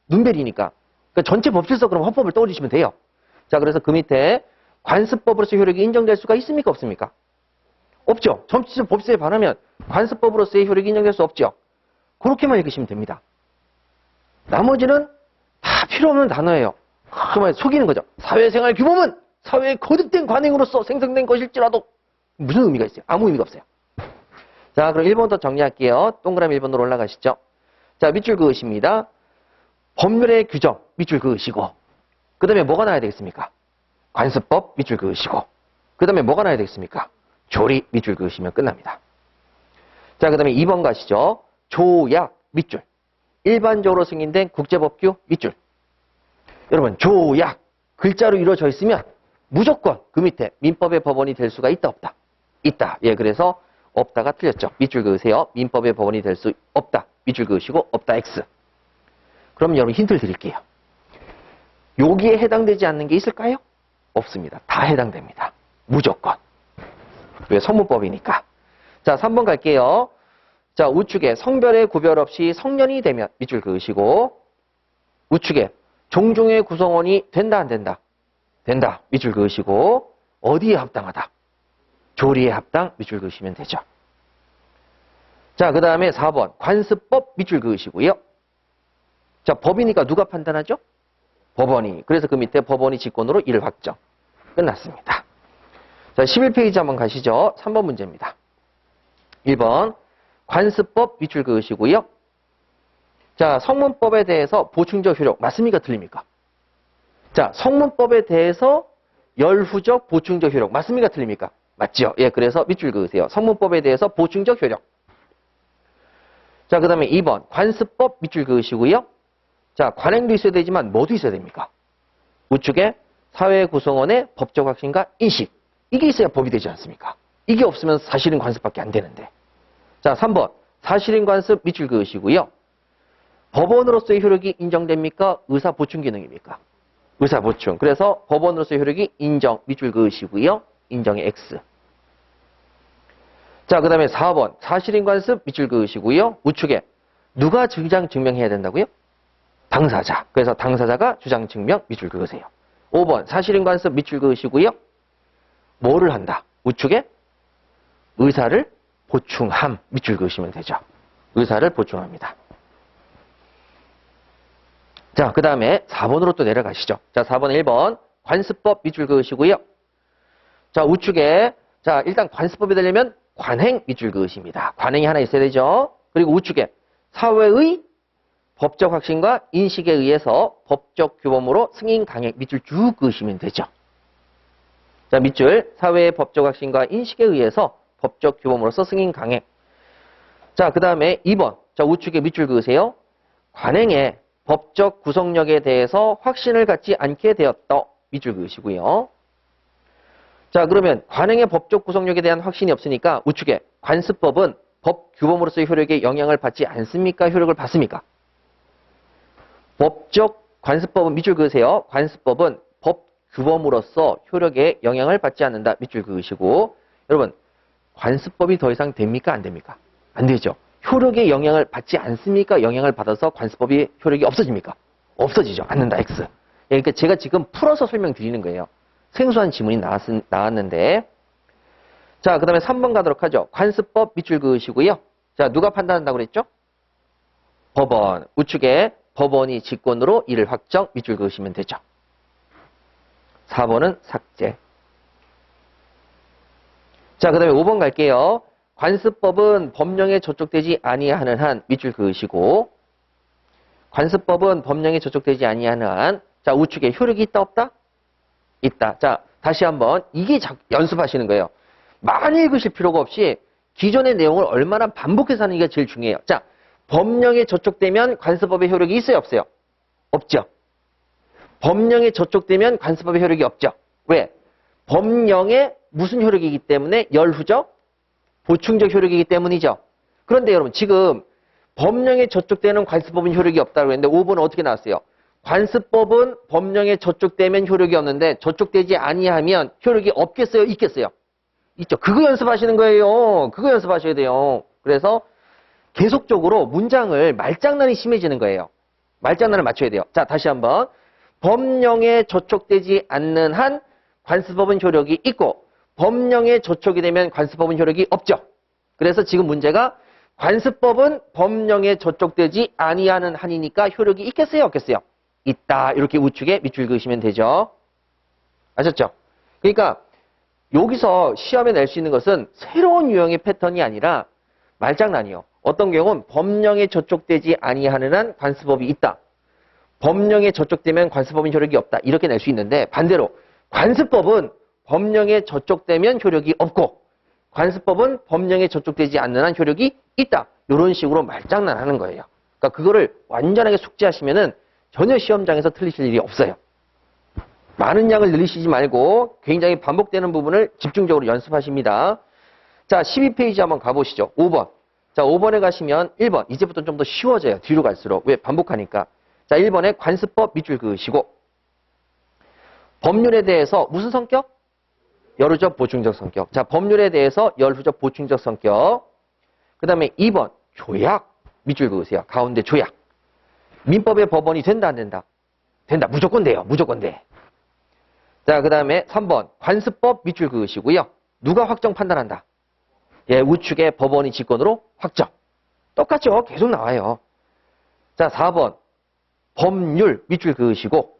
눈벨이니까. 그러니까 전체 법질서 그럼 헌법을 떠올리시면 돼요. 자, 그래서 그 밑에 관습법으로서 효력이 인정될 수가 있습니까? 없습니까? 없죠. 전체 법질서에 반하면 관습법으로서의 효력이 인정될 수 없죠. 그렇게만 읽으시면 됩니다. 나머지는 다 필요 없는 단어예요. 정말 속이는 거죠. 사회생활 규범은 사회의 거듭된 관행으로서 생성된 것일지라도 무슨 의미가 있어요? 아무 의미가 없어요. 자, 그럼 1번부터 정리할게요. 동그라미 1번으로 올라가시죠. 자, 밑줄 그으십니다. 법률의 규정 밑줄 그으시고 그 다음에 뭐가 나와야 되겠습니까? 관습법 밑줄 그으시고 그 다음에 뭐가 나와야 되겠습니까? 조리 밑줄 그으시면 끝납니다. 자, 그 다음에 2번 가시죠. 조약 밑줄. 일반적으로 승인된 국제법규 밑줄. 여러분, 조약 글자로 이루어져 있으면 무조건 그 밑에 민법의 법원이 될 수가 있다 없다? 있다. 예, 그래서 없다가 틀렸죠. 밑줄 그으세요. 민법의 법원이 될 수 없다. 밑줄 그으시고 없다 X. 그럼 여러분 힌트를 드릴게요. 여기에 해당되지 않는 게 있을까요? 없습니다. 다 해당됩니다. 무조건. 왜? 선문법이니까. 자, 3번 갈게요. 자, 우측에 성별의 구별 없이 성년이 되면 밑줄 그으시고, 우측에 종종의 구성원이 된다, 안 된다? 된다. 밑줄 그으시고, 어디에 합당하다? 조리에 합당, 밑줄 그으시면 되죠. 자, 그 다음에 4번. 관습법 밑줄 그으시고요. 자, 법이니까 누가 판단하죠? 법원이. 그래서 그 밑에 법원이 직권으로 1 확정. 끝났습니다. 자, 11페이지 한번 가시죠. 3번 문제입니다. 1번. 관습법 밑줄 그으시고요. 자, 성문법에 대해서 보충적 효력 맞습니까? 틀립니까? 자, 성문법에 대해서 열후적 보충적 효력 맞습니까? 틀립니까? 맞죠? 예, 그래서 밑줄 그으세요. 성문법에 대해서 보충적 효력. 자, 그 다음에 2번. 관습법 밑줄 그으시고요. 자, 관행도 있어야 되지만 뭐도 있어야 됩니까? 우측에 사회 구성원의 법적 확신과 인식. 이게 있어야 법이 되지 않습니까? 이게 없으면 사실인 관습밖에 안 되는데. 자, 3번. 사실인 관습 밑줄 그으시고요. 법원으로서의 효력이 인정됩니까? 의사 보충 기능입니까? 의사 보충. 그래서 법원으로서의 효력이 인정 밑줄 그으시고요. 인정의 X. 자, 그 다음에 4번. 사실인 관습 밑줄 그으시고요. 우측에 누가 주장 증명해야 된다고요? 당사자. 그래서 당사자가 주장 증명 밑줄 그으세요. 5번. 사실인 관습 밑줄 그으시고요. 뭐를 한다? 우측에 의사를 보충함 밑줄 그으시면 되죠. 의사를 보충합니다. 자, 그 다음에 4번으로 또 내려가시죠. 자, 4번 1번 관습법 밑줄 그으시고요. 자, 우측에 자, 일단 관습법이 되려면 관행 밑줄 그으십니다. 관행이 하나 있어야 되죠. 그리고 우측에 사회의 법적 확신과 인식에 의해서 법적 규범으로 승인 강행 밑줄 쭉 그으시면 되죠. 자, 밑줄 사회의 법적 확신과 인식에 의해서 법적 규범으로서 승인 강행. 자, 그 다음에 2번. 자, 우측에 밑줄 그으세요. 관행의 법적 구성력에 대해서 확신을 갖지 않게 되었다. 밑줄 그으시고요. 자, 그러면 관행의 법적 구성력에 대한 확신이 없으니까 우측에 관습법은 법 규범으로서의 효력에 영향을 받지 않습니까? 효력을 받습니까? 법적 관습법은 밑줄 그으세요. 관습법은 법 규범으로서 효력에 영향을 받지 않는다. 밑줄 그으시고. 여러분, 관습법이 더 이상 됩니까? 안 됩니까? 안 되죠. 효력에 영향을 받지 않습니까? 영향을 받아서 관습법이 효력이 없어집니까? 없어지죠. 않는다. X. 그러니까 제가 지금 풀어서 설명드리는 거예요. 생소한 지문이 나왔는데. 자, 그 다음에 3번 가도록 하죠. 관습법 밑줄 그으시고요. 자, 누가 판단한다고 그랬죠? 법원. 우측에 법원이 직권으로 이를 확정 밑줄 그으시면 되죠. 4번은 삭제. 자, 그 다음에 5번 갈게요. 관습법은 법령에 저촉되지 아니하는 한 밑줄 그으시고, 관습법은 법령에 저촉되지 아니하는 한, 자, 우측에 효력이 있다 없다? 있다. 자, 다시 한번 이게 연습하시는 거예요. 많이 읽으실 필요가 없이 기존의 내용을 얼마나 반복해서 하는 게 제일 중요해요. 자, 법령에 저촉되면 관습법의 효력이 있어요 없어요? 없죠. 법령에 저촉되면 관습법의 효력이 없죠. 왜? 법령에 무슨 효력이기 때문에? 열후적 보충적 효력이기 때문이죠. 그런데 여러분 지금 법령에 저촉되는 관습법은 효력이 없다고 했는데 5번은 어떻게 나왔어요? 관습법은 법령에 저촉되면 효력이 없는데 저촉되지 아니하면 효력이 없겠어요? 있겠어요? 있죠. 그거 연습하시는 거예요. 그거 연습하셔야 돼요. 그래서 계속적으로 문장을 말장난이 심해지는 거예요. 말장난을 맞춰야 돼요. 자, 다시 한번. 법령에 저촉되지 않는 한 관습법은 효력이 있고 법령에 저촉이 되면 관습법은 효력이 없죠. 그래서 지금 문제가 관습법은 법령에 저촉되지 아니하는 한이니까 효력이 있겠어요? 없겠어요? 있다. 이렇게 우측에 밑줄 그으시면 되죠. 아셨죠? 그러니까 여기서 시험에 낼 수 있는 것은 새로운 유형의 패턴이 아니라 말장난이요. 어떤 경우는 법령에 저촉되지 아니하는 한 관습법이 있다. 법령에 저촉되면 관습법은 효력이 없다. 이렇게 낼 수 있는데 반대로 관습법은 법령에 저촉되면 효력이 없고 관습법은 법령에 저촉되지 않는 한 효력이 있다. 이런 식으로 말장난하는 거예요. 그러니까 그거를 완전하게 숙지하시면은 전혀 시험장에서 틀리실 일이 없어요. 많은 양을 늘리시지 말고 굉장히 반복되는 부분을 집중적으로 연습하십니다. 자, 12페이지 한번 가보시죠. 5번. 자, 5번에 가시면 1번. 이제부터 좀 더 쉬워져요. 뒤로 갈수록. 왜? 반복하니까. 자, 1번에 관습법 밑줄 그으시고 법률에 대해서 무슨 성격? 열후적 보충적 성격. 자, 법률에 대해서 열후적 보충적 성격. 그 다음에 2번. 조약 밑줄 그으세요. 가운데 조약. 민법의 법원이 된다 안 된다? 된다. 무조건 돼요. 무조건 돼. 자, 그 다음에 3번 관습법 밑줄 그으시고요. 누가 확정 판단한다? 예, 우측의 법원이 직권으로 확정. 똑같죠? 계속 나와요. 자, 4번 법률 밑줄 그으시고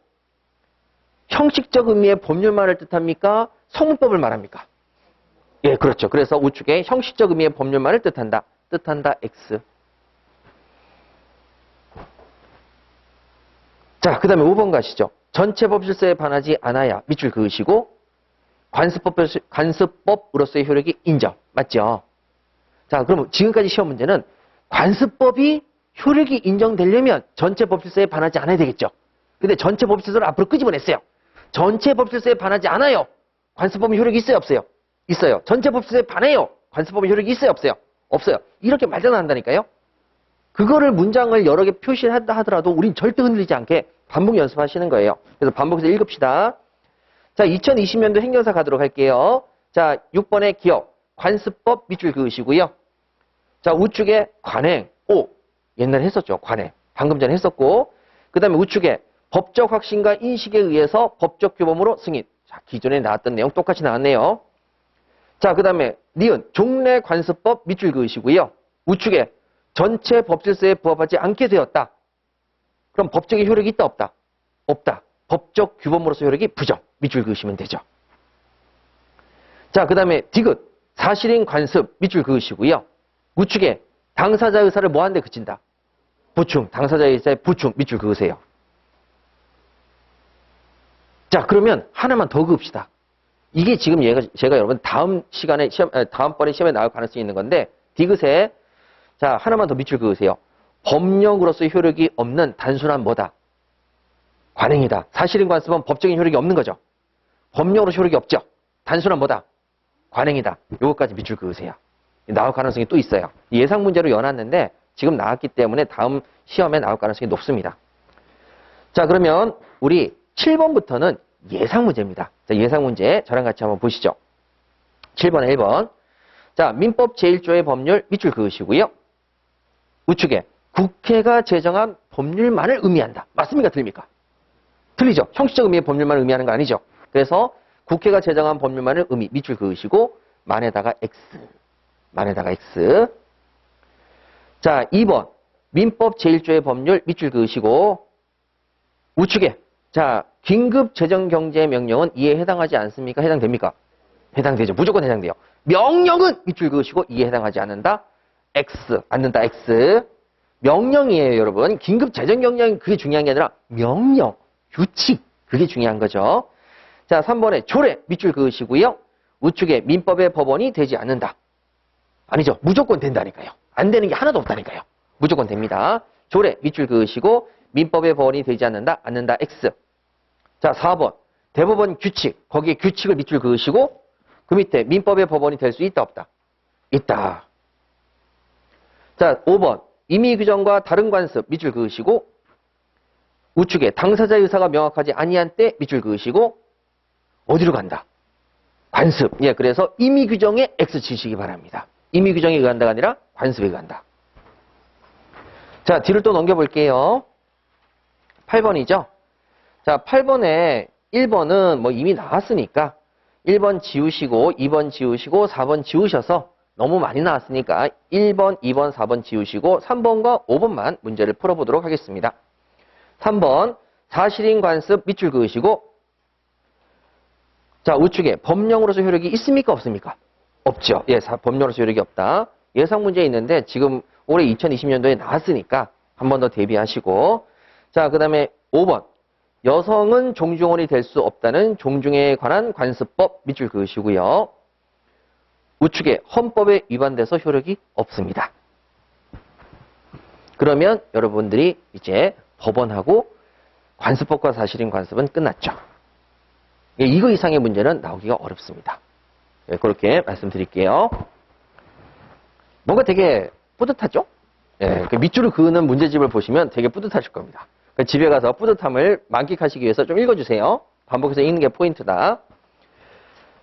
형식적 의미의 법률만을 뜻합니까? 성문법을 말합니까? 예, 그렇죠. 그래서 우측에 형식적 의미의 법률만을 뜻한다. 뜻한다 X. 자, 그 다음에 5번 가시죠. 전체 법질서에 반하지 않아야 밑줄 그으시고 관습법으로서의 효력이 인정. 맞죠? 자, 그럼 지금까지 시험 문제는 관습법이 효력이 인정되려면 전체 법질서에 반하지 않아야 되겠죠. 근데 전체 법질서를 앞으로 끄집어냈어요. 전체 법질서에 반하지 않아요. 관습법은 효력이 있어요, 없어요? 있어요. 전체 법질서에 반해요. 관습법은 효력이 있어요, 없어요? 없어요. 이렇게 말장난한다니까요. 그거를 문장을 여러 개 표시한다 하더라도 우린 절대 흔들리지 않게 반복 연습하시는 거예요. 그래서 반복해서 읽읍시다. 자, 2020년도 행정사 가도록 할게요. 자, 6번의 기억, 관습법 밑줄 그으시고요. 자, 우측에 관행, 오. 옛날에 했었죠. 관행. 방금 전에 했었고. 그 다음에 우측에 법적 확신과 인식에 의해서 법적 규범으로 승인. 자, 기존에 나왔던 내용 똑같이 나왔네요. 자, 그 다음에 니은, 종래 관습법 밑줄 그으시고요. 우측에 전체 법질서에 부합하지 않게 되었다. 그럼 법적인 효력이 있다, 없다? 없다. 법적 규범으로서 효력이 부정. 밑줄 그으시면 되죠. 자, 그 다음에 디귿, 사실인 관습 밑줄 그으시고요. 우측에 당사자 의사를 뭐하는데 그친다? 부충. 당사자 의사의 부충 밑줄 그으세요. 자, 그러면 하나만 더 그읍시다. 이게 지금 제가 여러분 다음번에 시험에 나올 가능성이 있는 건데, 디귿에, 자, 하나만 더 밑줄 그으세요. 법령으로서의 효력이 없는 단순한 뭐다? 관행이다. 사실인 관습은 법적인 효력이 없는 거죠. 법령으로서 효력이 없죠. 단순한 뭐다? 관행이다. 요것까지 밑줄 그으세요. 나올 가능성이 또 있어요. 예상 문제로 여놨는데 지금 나왔기 때문에 다음 시험에 나올 가능성이 높습니다. 자, 그러면 우리 7번부터는 예상 문제입니다. 자, 예상 문제 저랑 같이 한번 보시죠. 7번에 1번. 자, 민법 제1조의 법률 밑줄 그으시고요. 우측에 국회가 제정한 법률만을 의미한다. 맞습니까? 틀립니까? 틀리죠. 형식적 의미의 법률만을 의미하는 거 아니죠. 그래서 국회가 제정한 법률만을 의미 밑줄 그으시고 만에다가 X. 만에다가 X. 자, 2번. 민법 제1조의 법률 밑줄 그으시고 우측에 자, 긴급 재정 경제 명령은 이에 해당하지 않습니까? 해당됩니까? 해당되죠. 무조건 해당돼요. 명령은 밑줄 그으시고 이에 해당하지 않는다. X. 않는다. X. 명령이에요, 여러분. 긴급 재정 경량이 그게 중요한 게 아니라 명령, 규칙. 그게 중요한 거죠. 자, 3번에 조례 밑줄 그으시고요. 우측에 민법의 법원이 되지 않는다. 아니죠. 무조건 된다니까요. 안 되는 게 하나도 없다니까요. 무조건 됩니다. 조례 밑줄 그으시고 민법의 법원이 되지 않는다. 않는다. X. 자, 4번. 대법원 규칙. 거기에 규칙을 밑줄 그으시고 그 밑에 민법의 법원이 될 수 있다. 없다. 있다. 자, 5번. 임의 규정과 다른 관습 밑줄 그으시고 우측에 당사자의 의사가 명확하지 아니한 때 밑줄 그으시고 어디로 간다? 관습. 예, 그래서 임의 규정에 X 치시기 바랍니다. 임의 규정에 의한다가 아니라 관습에 의한다. 자, 뒤를 또 넘겨볼게요. 8번이죠. 자, 8번에 1번은 뭐 이미 나왔으니까 1번 지우시고 2번 지우시고 4번 지우셔서 너무 많이 나왔으니까 1번, 2번, 4번 지우시고 3번과 5번만 문제를 풀어보도록 하겠습니다. 3번 사실인 관습 밑줄 그으시고 자, 우측에 법령으로서 효력이 있습니까? 없습니까? 없죠. 예, 법령으로서 효력이 없다. 예상 문제 있는데 지금 올해 2020년도에 나왔으니까 한 번 더 대비하시고 자, 그 다음에 5번 여성은 종중원이 될 수 없다는 종중에 관한 관습법 밑줄 그으시고요. 우측에 헌법에 위반돼서 효력이 없습니다. 그러면 여러분들이 이제 법원하고 관습법과 사실인 관습은 끝났죠. 이거 이상의 문제는 나오기가 어렵습니다. 그렇게 말씀드릴게요. 뭔가 되게 뿌듯하죠? 그 밑줄을 그으는 문제집을 보시면 되게 뿌듯하실 겁니다. 집에 가서 뿌듯함을 만끽하시기 위해서 좀 읽어주세요. 반복해서 읽는 게 포인트다.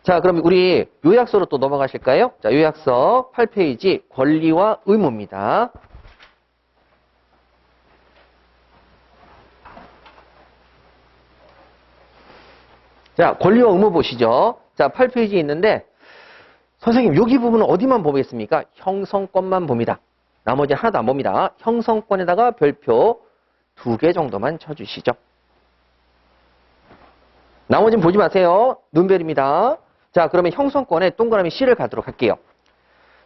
자, 그럼 우리 요약서로 또 넘어가실까요? 자, 요약서 8페이지 권리와 의무입니다. 자, 권리와 의무 보시죠. 자, 8페이지 있는데 선생님 여기 부분은 어디만 보겠습니까? 형성권만 봅니다. 나머지 하나도 안 봅니다. 형성권에다가 별표 2개 정도만 쳐주시죠. 나머지는 보지 마세요. 눈별입니다. 자, 그러면 형성권에 동그라미 C를 가도록 할게요.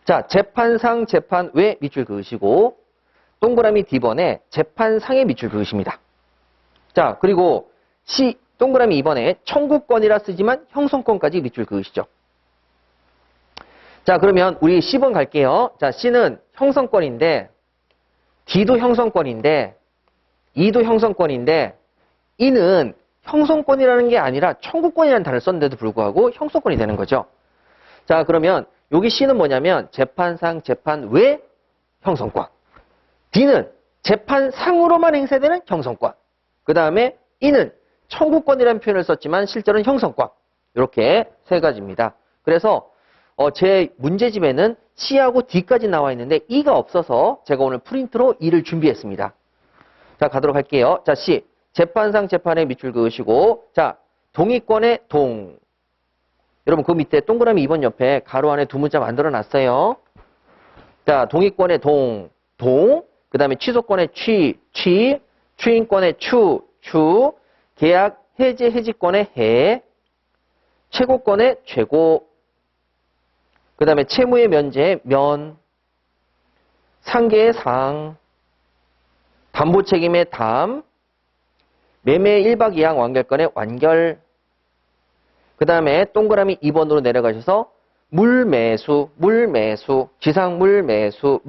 자, 재판상, 재판 외 밑줄 그으시고 동그라미 D번에 재판상의 밑줄 그으십니다. 자, 그리고 C 동그라미 2번에 청구권이라 쓰지만 형성권까지 밑줄 그으시죠. 자, 그러면 우리 C번 갈게요. 자, C는 형성권인데 D도 형성권인데 E도 형성권인데 E는 형성권이라는 게 아니라 청구권이라는 단어를 썼는데도 불구하고 형성권이 되는 거죠. 자, 그러면 여기 C는 뭐냐면 재판상, 재판 외 형성권. D는 재판상으로만 행사되는 형성권. 그 다음에 E는 청구권이라는 표현을 썼지만 실제로는 형성권. 이렇게 세 가지입니다. 그래서 제 문제집에는 C하고 D까지 나와 있는데 E가 없어서 제가 오늘 프린트로 E를 준비했습니다. 자, 가도록 할게요. 자, C. 재판상 재판에 밑줄 그으시고, 자, 동의권의 동. 여러분, 그 밑에 동그라미 2번 옆에 가로 안에 두 문자 만들어 놨어요. 자, 동의권의 동, 동. 그 다음에 취소권의 취, 추인권의 추, 계약 해지, 해지권의 해, 최고권의 최고. 그 다음에 채무의 면제, 면, 상계의 상, 담보 책임의 담, 매매의 1박 2양 완결권의 완결. 그 다음에 동그라미 2번으로 내려가셔서 물매수, 지상물 매수,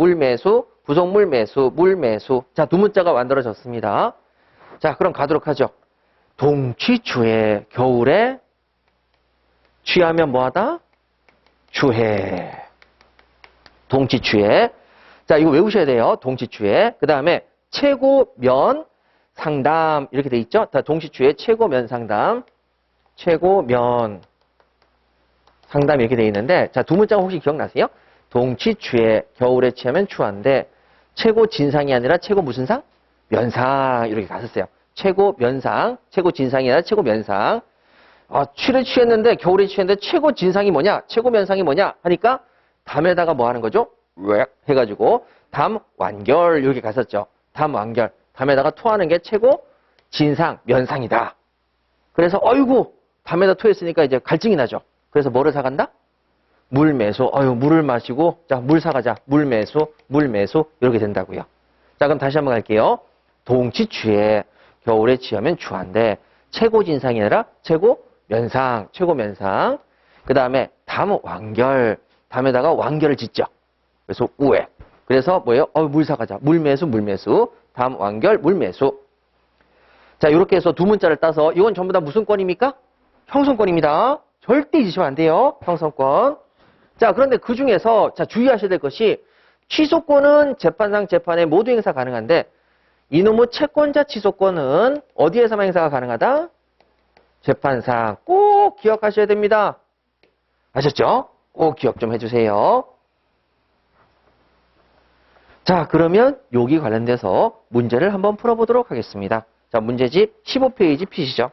부속물 매수, 물매수. 자, 두 문자가 만들어졌습니다. 자, 그럼 가도록 하죠. 동취추해, 겨울에 취하면 뭐하다? 추해. 동취추해. 자, 이거 외우셔야 돼요. 동취추해. 그 다음에 최고면 상담 이렇게 돼 있죠. 자, 동취추해 최고면 상담. 최고면 상담 이렇게 돼 있는데, 자, 두 문자가 혹시 기억나세요? 동취추해, 겨울에 취하면 추한데 최고 진상이 아니라 최고 무슨 상? 면상 이렇게 갔었어요. 최고 면상, 최고 진상이 아니라 최고 면상. 취를 취했는데 겨울에 취했는데 최고 진상이 뭐냐? 최고 면상이 뭐냐? 하니까 담에다가 뭐 하는 거죠? 왜 해가지고 담 완결 이렇게 갔었죠. 담 완결. 담에다가 토하는 게 최고 진상 면상이다. 그래서 어이구 담에다 토했으니까 이제 갈증이 나죠. 그래서 뭐를 사간다? 물매수. 물을 마시고 자, 물 사가자. 물매수 이렇게 된다고요. 자, 그럼 다시 한번 갈게요. 동취추해, 겨울에 취하면 추한데 최고 진상이 아니라 최고 면상, 최고 면상. 그 다음에 담 완결, 담에다가 완결을 짓죠. 그래서 우에. 그래서 뭐예요? 물 사가자. 물매수, 담 완결, 물매수. 자, 이렇게 해서 두 문자를 따서 이건 전부 다 무슨 권입니까? 형성권입니다. 절대 잊으시면 안 돼요. 형성권. 자, 그런데 그 중에서 자, 주의하셔야 될 것이 취소권은 재판상 재판에 모두 행사 가능한데 이놈의 채권자 취소권은 어디에서만 행사가 가능하다? 재판상. 꼭 기억하셔야 됩니다. 아셨죠? 꼭 기억 좀 해주세요. 자, 그러면 여기 관련돼서 문제를 한번 풀어보도록 하겠습니다. 자, 문제집 15페이지 피시죠.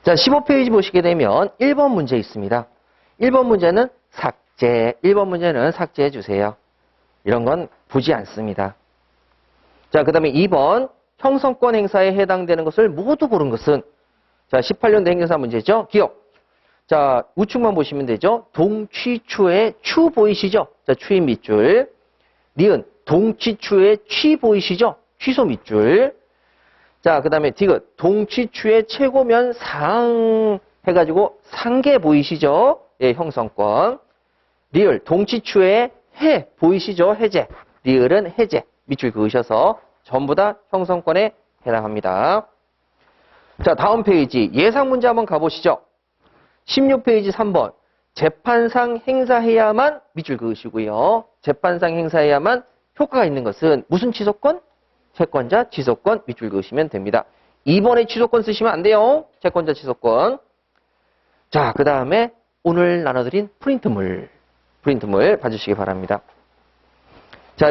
자, 15페이지 보시게 되면 1번 문제 있습니다. 1번 문제는 삭제. 1번 문제는 삭제해 주세요. 이런 건 보지 않습니다. 자, 그 다음에 2번 형성권 행사에 해당되는 것을 모두 고른 것은 자, 18년도 행정사 문제죠. 기억. 자, 우측만 보시면 되죠. 동취추의 추 보이시죠? 자, 추인 밑줄. 니은 동취추의 취 보이시죠? 취소 밑줄. 자, 그 다음에 디귿 동취추의 최고면 상 해가지고 상계 보이시죠? 예, 형성권. 리을 동취추의 해 보이시죠? 해제. 리을은 해제. 밑줄 그으셔서 전부 다 형성권에 해당합니다. 자, 다음 페이지 예상 문제 한번 가보시죠. 16페이지 3번 재판상 행사해야만 밑줄 그으시고요. 재판상 행사해야만 효과가 있는 것은 무슨 취소권? 채권자 취소권 밑줄 그으시면 됩니다. 2번에 취소권 쓰시면 안 돼요. 채권자 취소권. 자, 그 다음에 오늘 나눠드린 프린트물 봐주시기 바랍니다. 자,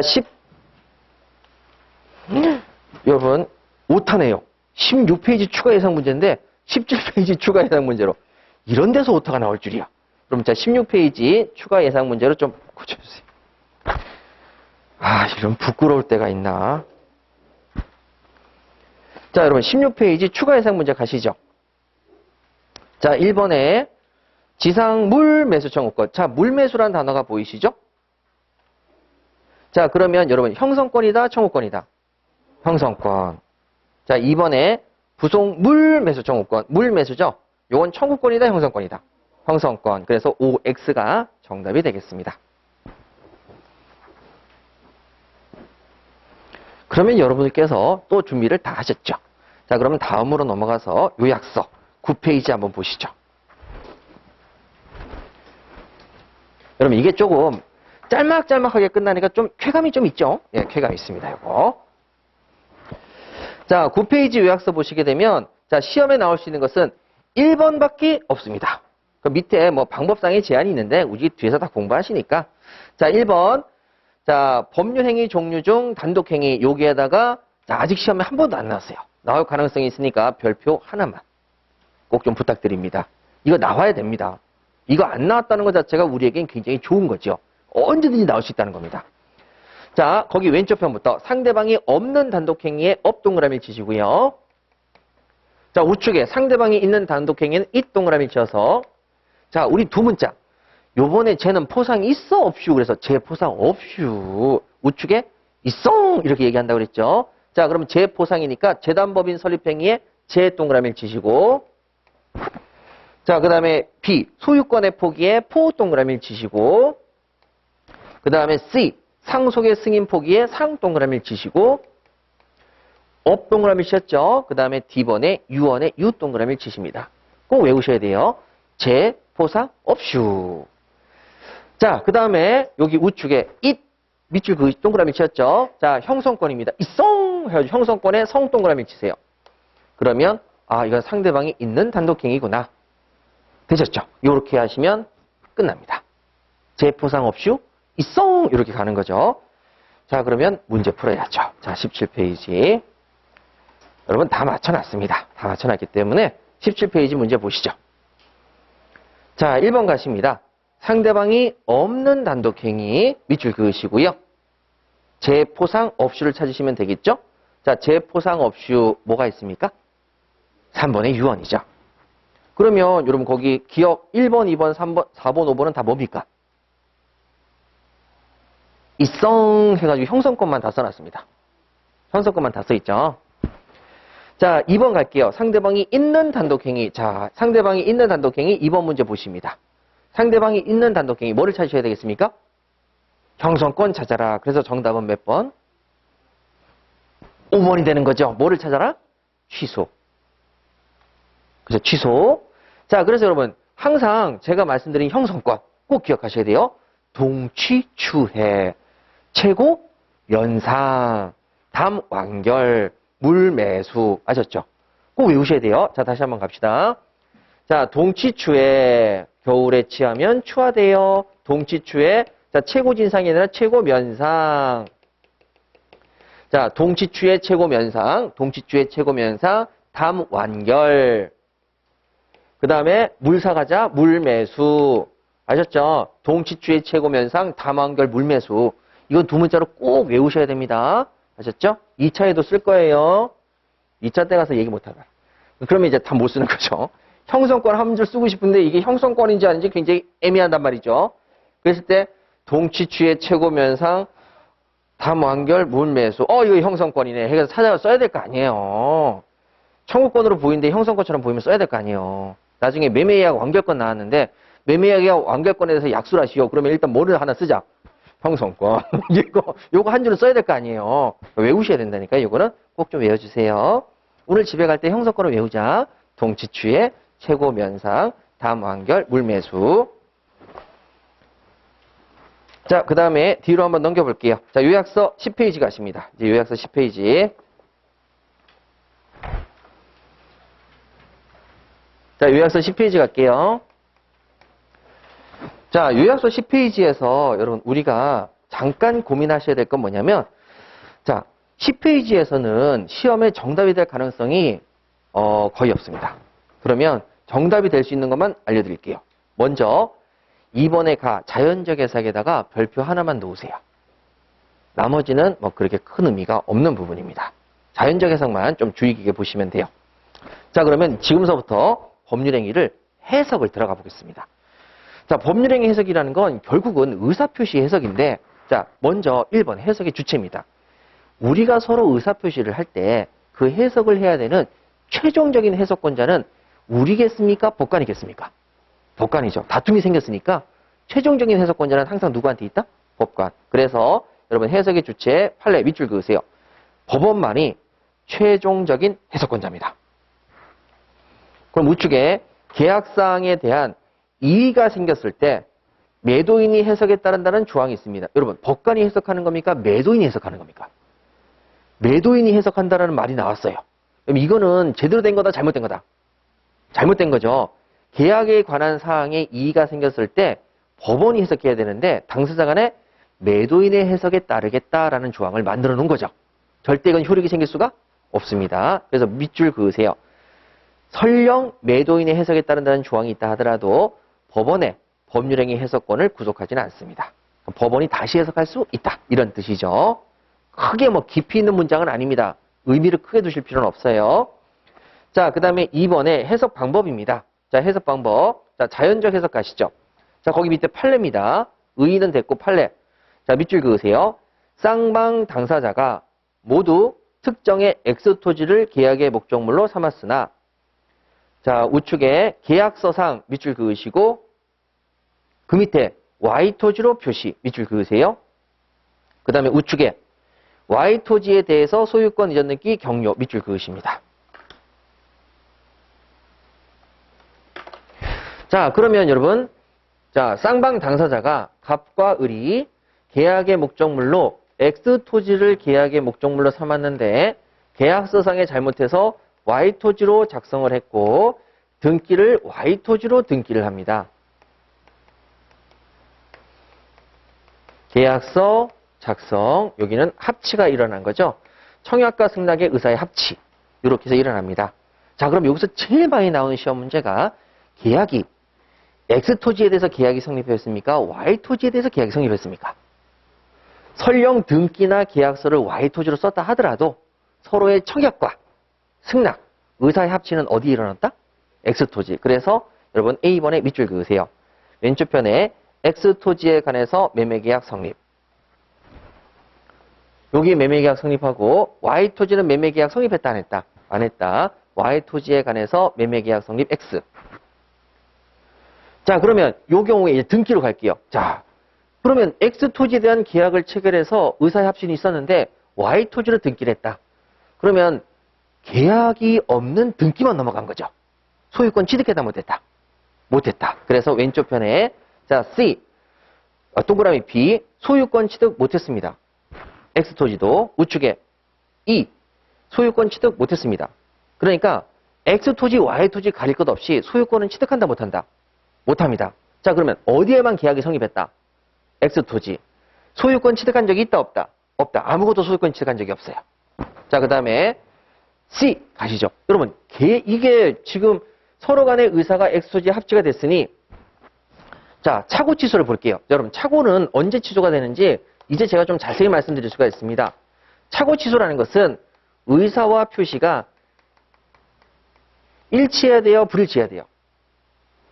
여러분, 오타네요. 16페이지 추가 예상 문제인데 17페이지 추가 예상 문제로 이런 데서 오타가 나올 줄이야. 그럼 자, 16페이지 추가 예상 문제로 좀 고쳐주세요. 아, 이런 부끄러울 때가 있나. 자, 여러분 16페이지 추가 예상 문제 가시죠. 자, 1번에 지상 물 매수 청구권. 자, 물 매수란 단어가 보이시죠? 자, 그러면 여러분 형성권이다, 청구권이다? 형성권. 자, 2번에 부속 물 매수 청구권. 물 매수죠? 요건 청구권이다, 형성권이다? 형성권. 그래서 OX가 정답이 되겠습니다. 그러면 여러분께서 또 준비를 다 하셨죠? 자, 그러면 다음으로 넘어가서 요약서 9페이지 한번 보시죠. 여러분 이게 조금 짤막짤막하게 끝나니까 좀 쾌감이 좀 있죠? 예, 쾌감이 있습니다. 요거. 자, 9페이지 요약서 보시게 되면 자, 시험에 나올 수 있는 것은 1번밖에 없습니다. 그 밑에 뭐 방법상의 제한이 있는데 우리 뒤에서 다 공부하시니까. 자, 1번. 자, 법률행위 종류 중 단독행위 여기에다가 자, 아직 시험에 한 번도 안 나왔어요. 나올 가능성이 있으니까 별표 하나만 꼭 좀 부탁드립니다. 이거 나와야 됩니다. 이거 안 나왔다는 것 자체가 우리에겐 굉장히 좋은 거죠. 언제든지 나올 수 있다는 겁니다. 자, 거기 왼쪽 편부터 상대방이 없는 단독행위에 업 동그라미 치시고요. 자, 우측에 상대방이 있는 단독행위는 잇 동그라미 쳐서 자, 우리 두 문자. 요번에 쟤는 포상이 있어 없슈. 그래서 쟤 포상 없슈. 우측에 있어 이렇게 얘기한다고 그랬죠. 자, 그럼 쟤 포상이니까 재단법인 설립행위에 쟤 동그라미를 치시고 자, 그 다음에 B 소유권의 포기에 포 동그라미를 치시고 그 다음에 C 상속의 승인 포기에 상 동그라미를 치시고 업 동그라미 치셨죠. 그 다음에 D번에 U원에 U 동그라미를 치십니다. 꼭 외우셔야 돼요. 제 포상 없슈. 자, 그 다음에 여기 우측에 it 밑줄 그 동그라미 치셨죠. 자, 형성권입니다. 이성 해가지고 형성권에 성 동그라미 치세요. 그러면 아, 이건 상대방이 있는 단독행위구나. 되셨죠? 이렇게 하시면 끝납니다. 제 포상 없슈 이성 이렇게 가는 거죠. 자, 그러면 문제 풀어야죠. 자, 17페이지. 여러분 다 맞춰놨습니다. 다 맞춰놨기 때문에 17페이지 문제 보시죠. 자, 1번 가십니다. 상대방이 없는 단독행위 밑줄 그으시고요. 제 포상 없슈를 찾으시면 되겠죠? 자, 제 포상 없슈 뭐가 있습니까? 3번의 유언이죠. 그러면 여러분 거기 기억 1번, 2번, 3번, 4번, 5번은 다 뭡니까? 이성 해가지고 형성권만 다 써놨습니다. 형성권만 다 써있죠. 자, 2번 갈게요. 상대방이 있는 단독행위. 자, 상대방이 있는 단독행위 2번 문제 보십니다. 상대방이 있는 단독행위 뭐를 찾으셔야 되겠습니까? 형성권 찾아라. 그래서 정답은 몇 번? 5번이 되는 거죠. 뭐를 찾아라? 취소. 그래서 취소. 자, 그래서 여러분 항상 제가 말씀드린 형성권 꼭 기억하셔야 돼요. 동취추해, 최고, 연상, 담, 완결, 물매수 아셨죠? 꼭 외우셔야 돼요. 자, 다시 한번 갑시다. 자, 동취추해 겨울에 취하면 추하대요. 동취추해 자, 최고진상이 아니라 최고면상. 자, 동취추해 최고면상, 동취추해 최고면상, 담, 완결. 그 다음에 물사가자, 물매수. 아셨죠? 동취추의 최고면상, 담완결, 물매수. 이건 두 문자로 꼭 외우셔야 됩니다. 아셨죠? 2차에도 쓸 거예요. 2차 때 가서 얘기 못하다. 그러면 이제 다 못 쓰는 거죠. 형성권 한 줄 쓰고 싶은데 이게 형성권인지 아닌지 굉장히 애매한단 말이죠. 그랬을 때 동취추의 최고면상, 담완결, 물매수. 이거 형성권이네. 해서 찾아서 써야 될 거 아니에요. 청구권으로 보이는데 형성권처럼 보이면 써야 될 거 아니에요. 나중에 매매계약 완결권 나왔는데 매매계약 완결권에 대해서 약수를 하시오. 그러면 일단 뭐를 하나 쓰자. 형성권. 요거 한 줄은 써야 될 거 아니에요. 외우셔야 된다니까. 요거는 꼭 좀 외워주세요. 오늘 집에 갈 때 형성권을 외우자. 동취추의 최고면상, 담완결, 물매수. 자, 그 다음에 뒤로 한번 넘겨볼게요. 자, 요약서 10페이지 가십니다. 이제 요약서 10페이지. 자, 요약서 10페이지 갈게요. 자, 요약서 10페이지에서 여러분 우리가 잠깐 고민하셔야 될 건 뭐냐면, 자, 10페이지에서는 시험에 정답이 될 가능성이 거의 없습니다. 그러면 정답이 될 수 있는 것만 알려드릴게요. 먼저 2번의 가, 자연적 해석에다가 별표 하나만 놓으세요. 나머지는 뭐 그렇게 큰 의미가 없는 부분입니다. 자연적 해석만 좀 주의 깊게 보시면 돼요. 자, 그러면 지금서부터 법률행위를 해석을 들어가 보겠습니다. 자, 법률행위 해석이라는 건 결국은 의사표시 해석인데, 자, 먼저 1번 해석의 주체입니다. 우리가 서로 의사표시를 할 때 그 해석을 해야 되는 최종적인 해석권자는 우리겠습니까? 법관이겠습니까? 법관이죠. 다툼이 생겼으니까 최종적인 해석권자는 항상 누구한테 있다? 법관. 그래서 여러분 해석의 주체 판례 밑줄 그으세요. 법원만이 최종적인 해석권자입니다. 그럼 우측에 계약사항에 대한 이의가 생겼을 때 매도인이 해석에 따른다는 조항이 있습니다. 여러분, 법관이 해석하는 겁니까? 매도인이 해석하는 겁니까? 매도인이 해석한다라는 말이 나왔어요. 그럼 이거는 제대로 된 거다, 잘못된 거다? 잘못된 거죠. 계약에 관한 사항에 이의가 생겼을 때 법원이 해석해야 되는데 당사자 간에 매도인의 해석에 따르겠다라는 조항을 만들어 놓은 거죠. 절대 이건 효력이 생길 수가 없습니다. 그래서 밑줄 그으세요. 설령 매도인의 해석에 따른다는 조항이 있다 하더라도 법원의 법률행위 해석권을 구속하지는 않습니다. 법원이 다시 해석할 수 있다. 이런 뜻이죠. 크게 뭐 깊이 있는 문장은 아닙니다. 의미를 크게 두실 필요는 없어요. 자, 그 다음에 2번에 해석 방법입니다. 자, 해석 방법. 자, 자연적 해석 가시죠. 자, 거기 밑에 판례입니다. 의의는 됐고 판례. 자, 밑줄 그으세요. 쌍방 당사자가 모두 특정의 X토지를 계약의 목적물로 삼았으나, 자, 우측에 계약서상 밑줄 그으시고 그 밑에 Y토지로 표시 밑줄 그으세요. 그 다음에 우측에 Y토지에 대해서 소유권 이전 등기 격려 밑줄 그으십니다. 자, 그러면 여러분, 자, 쌍방 당사자가 갑과 을이 계약의 목적물로 X토지를 계약의 목적물로 삼았는데 계약서상에 잘못해서 Y토지로 작성을 했고 등기를 Y토지로 등기를 합니다. 계약서 작성, 여기는 합치가 일어난 거죠. 청약과 승낙의 의사의 합치, 이렇게 해서 일어납니다. 자, 그럼 여기서 제일 많이 나오는 시험 문제가 계약이 X토지에 대해서 계약이 성립했습니까? Y토지에 대해서 계약이 성립했습니까? 설령 등기나 계약서를 Y토지로 썼다 하더라도 서로의 청약과 승낙, 의사의 합치는 어디에 일어났다? X토지. 그래서 여러분 A번에 밑줄 그으세요. 왼쪽 편에 X토지에 관해서 매매계약 성립. 여기 매매계약 성립하고 Y토지는 매매계약 성립했다 안 했다? 안 했다. Y토지에 관해서 매매계약 성립 X. 자, 그러면 요 경우에 이제 등기로 갈게요. 자, 그러면 X토지에 대한 계약을 체결해서 의사의 합친이 있었는데 Y토지로 등기를 했다. 그러면 계약이 없는 등기만 넘어간 거죠. 소유권 취득했다 못했다? 못했다. 그래서 왼쪽 편에 자, C, 동그라미 B, 소유권 취득 못했습니다. X토지도 우측에 E, 소유권 취득 못했습니다. 그러니까 X토지, Y토지 가릴 것 없이 소유권은 취득한다 못한다? 못합니다. 자, 그러면 어디에만 계약이 성립했다? X토지. 소유권 취득한 적이 있다 없다? 없다. 아무것도 소유권 취득한 적이 없어요. 자, 그 다음에 C 가시죠. 여러분, 이게 지금 서로 간의 의사가 X토지에 합치가 됐으니, 자, 차고 취소를 볼게요. 여러분, 차고는 언제 취소가 되는지 이제 제가 좀 자세히 말씀드릴 수가 있습니다. 차고 취소라는 것은 의사와 표시가 일치해야 돼요? 불일치해야 돼요?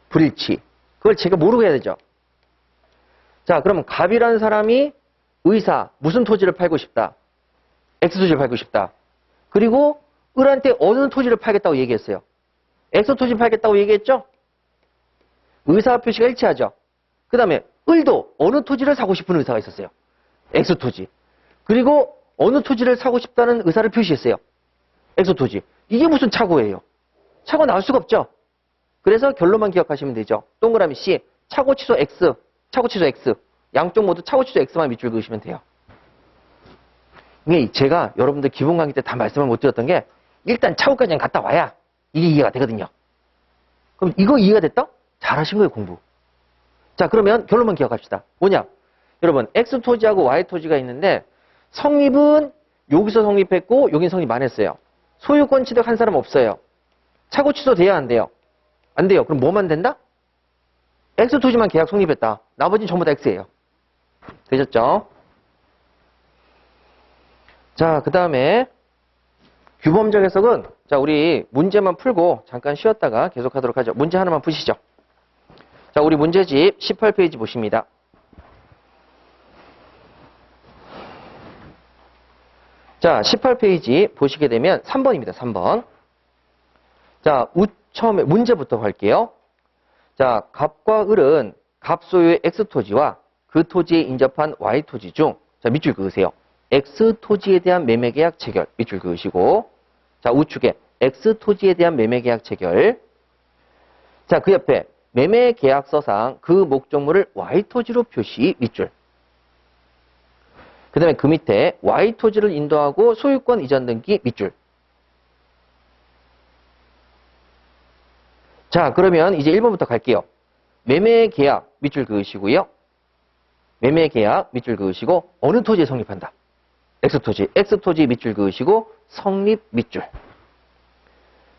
불일치. 그걸 제가 모르고 해야 되죠. 자, 그러면 갑이라는 사람이 의사, 무슨 토지를 팔고 싶다? X토지를 팔고 싶다. 그리고 을한테 어느 토지를 팔겠다고 얘기했어요? X토지 팔겠다고 얘기했죠? 의사 표시가 일치하죠. 그 다음에 을도 어느 토지를 사고 싶은 의사가 있었어요? X토지. 그리고 어느 토지를 사고 싶다는 의사를 표시했어요? X토지. 이게 무슨 착오예요? 착오 나올 수가 없죠. 그래서 결론만 기억하시면 되죠. 동그라미 C, 착오 취소 X, 착오 취소 X. 양쪽 모두 착오 취소 X만 밑줄 그으시면 돼요. 이게 제가 여러분들 기본 강의 때 다 말씀을 못 드렸던 게 일단 착오까지는 갔다 와야 이게 이해가 되거든요. 그럼 이거 이해가 됐다? 잘하신 거예요, 공부. 자, 그러면 결론만 기억합시다. 뭐냐? 여러분, X토지하고 Y토지가 있는데 성립은 여기서 성립했고 여긴 성립 안 했어요. 소유권 취득한 사람 없어요. 차고 취소돼야 안 돼요? 안 돼요. 그럼 뭐만 된다? X토지만 계약 성립했다. 나머지는 전부 다 X예요. 되셨죠? 자, 그 다음에 규범적 해석은 자, 우리 문제만 풀고 잠깐 쉬었다가 계속하도록 하죠. 문제 하나만 푸시죠. 자, 우리 문제집 18페이지 보십니다. 자, 18페이지 보시게 되면 3번입니다. 3번. 자, 처음에 문제부터 할게요. 자, 갑과 을은 갑 소유의 X토지와 그 토지에 인접한 Y토지 중, 자, 밑줄 그으세요. X토지에 대한 매매계약 체결, 밑줄 그으시고, 자, 우측에 X토지에 대한 매매계약 체결. 자, 그 옆에 매매계약서상 그 목적물을 Y토지로 표시, 밑줄. 그 다음에 그 밑에 Y토지를 인도하고 소유권 이전 등기, 밑줄. 자, 그러면 이제 1번부터 갈게요. 매매계약, 밑줄 그으시고요. 매매계약, 밑줄 그으시고, 어느 토지에 성립한다? X토지. X토지 밑줄 그으시고, 성립, 밑줄.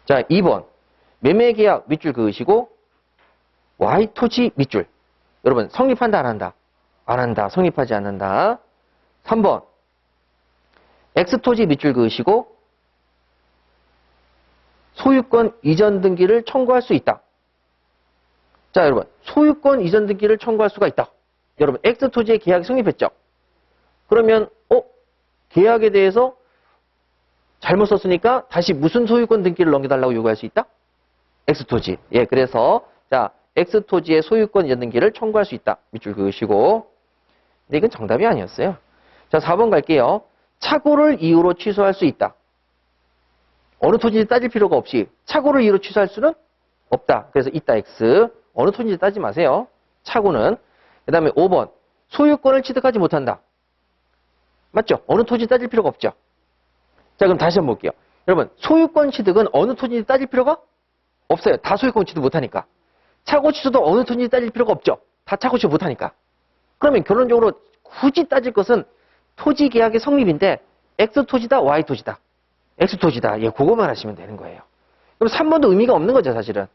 자, 2번. 매매계약, 밑줄 그으시고, Y토지, 밑줄. 여러분, 성립한다, 안 한다? 안 한다. 성립하지 않는다. 3번. X토지 밑줄 그으시고 소유권 이전 등기를 청구할 수 있다. 자, 여러분. 소유권 이전 등기를 청구할 수가 있다. 여러분, X토지의 계약이 성립했죠? 그러면 계약에 대해서 잘못 썼으니까 다시 무슨 소유권 등기를 넘겨달라고 요구할 수 있다? X토지. 예, 그래서 자, X토지의 소유권 이전 등기를 청구할 수 있다. 밑줄 그으시고. 근데 이건 정답이 아니었어요. 자, 4번 갈게요. 착오를 이유로 취소할 수 있다. 어느 토지인지 따질 필요가 없이 착오를 이유로 취소할 수는 없다. 그래서 있다 X. 어느 토지인지 따지지 마세요. 착오는. 그 다음에 5번. 소유권을 취득하지 못한다. 맞죠? 어느 토지 따질 필요가 없죠. 자, 그럼 다시 한번 볼게요. 여러분, 소유권 취득은 어느 토지인지 따질 필요가 없어요. 다 소유권 취득 못하니까. 착오 취소도 어느 토지인지 따질 필요가 없죠. 다 착오 취소 못하니까. 그러면 결론적으로 굳이 따질 것은 토지 계약의 성립인데 X토지다, Y토지다. X토지다. 예, 그거만 하시면 되는 거예요. 그럼 3번도 의미가 없는 거죠, 사실은.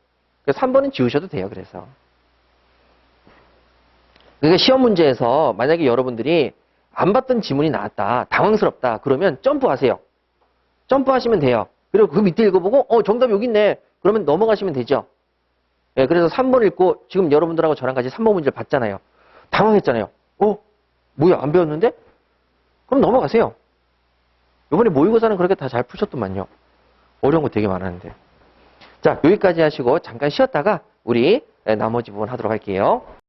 그래서 3번은 지우셔도 돼요, 그래서. 그러니까 시험 문제에서 만약에 여러분들이 안 봤던 지문이 나왔다, 당황스럽다, 그러면 점프하세요. 점프하시면 돼요. 그리고 그 밑에 읽어보고, 정답 여기 있네. 그러면 넘어가시면 되죠. 예, 그래서 3번 읽고 지금 여러분들하고 저랑 같이 3번 문제를 봤잖아요. 당황했잖아요. 뭐야, 안 배웠는데? 그럼 넘어가세요. 이번에 모의고사는 그렇게 다 잘 푸셨더만요. 어려운 거 되게 많았는데. 자, 여기까지 하시고 잠깐 쉬었다가 우리 나머지 부분 하도록 할게요.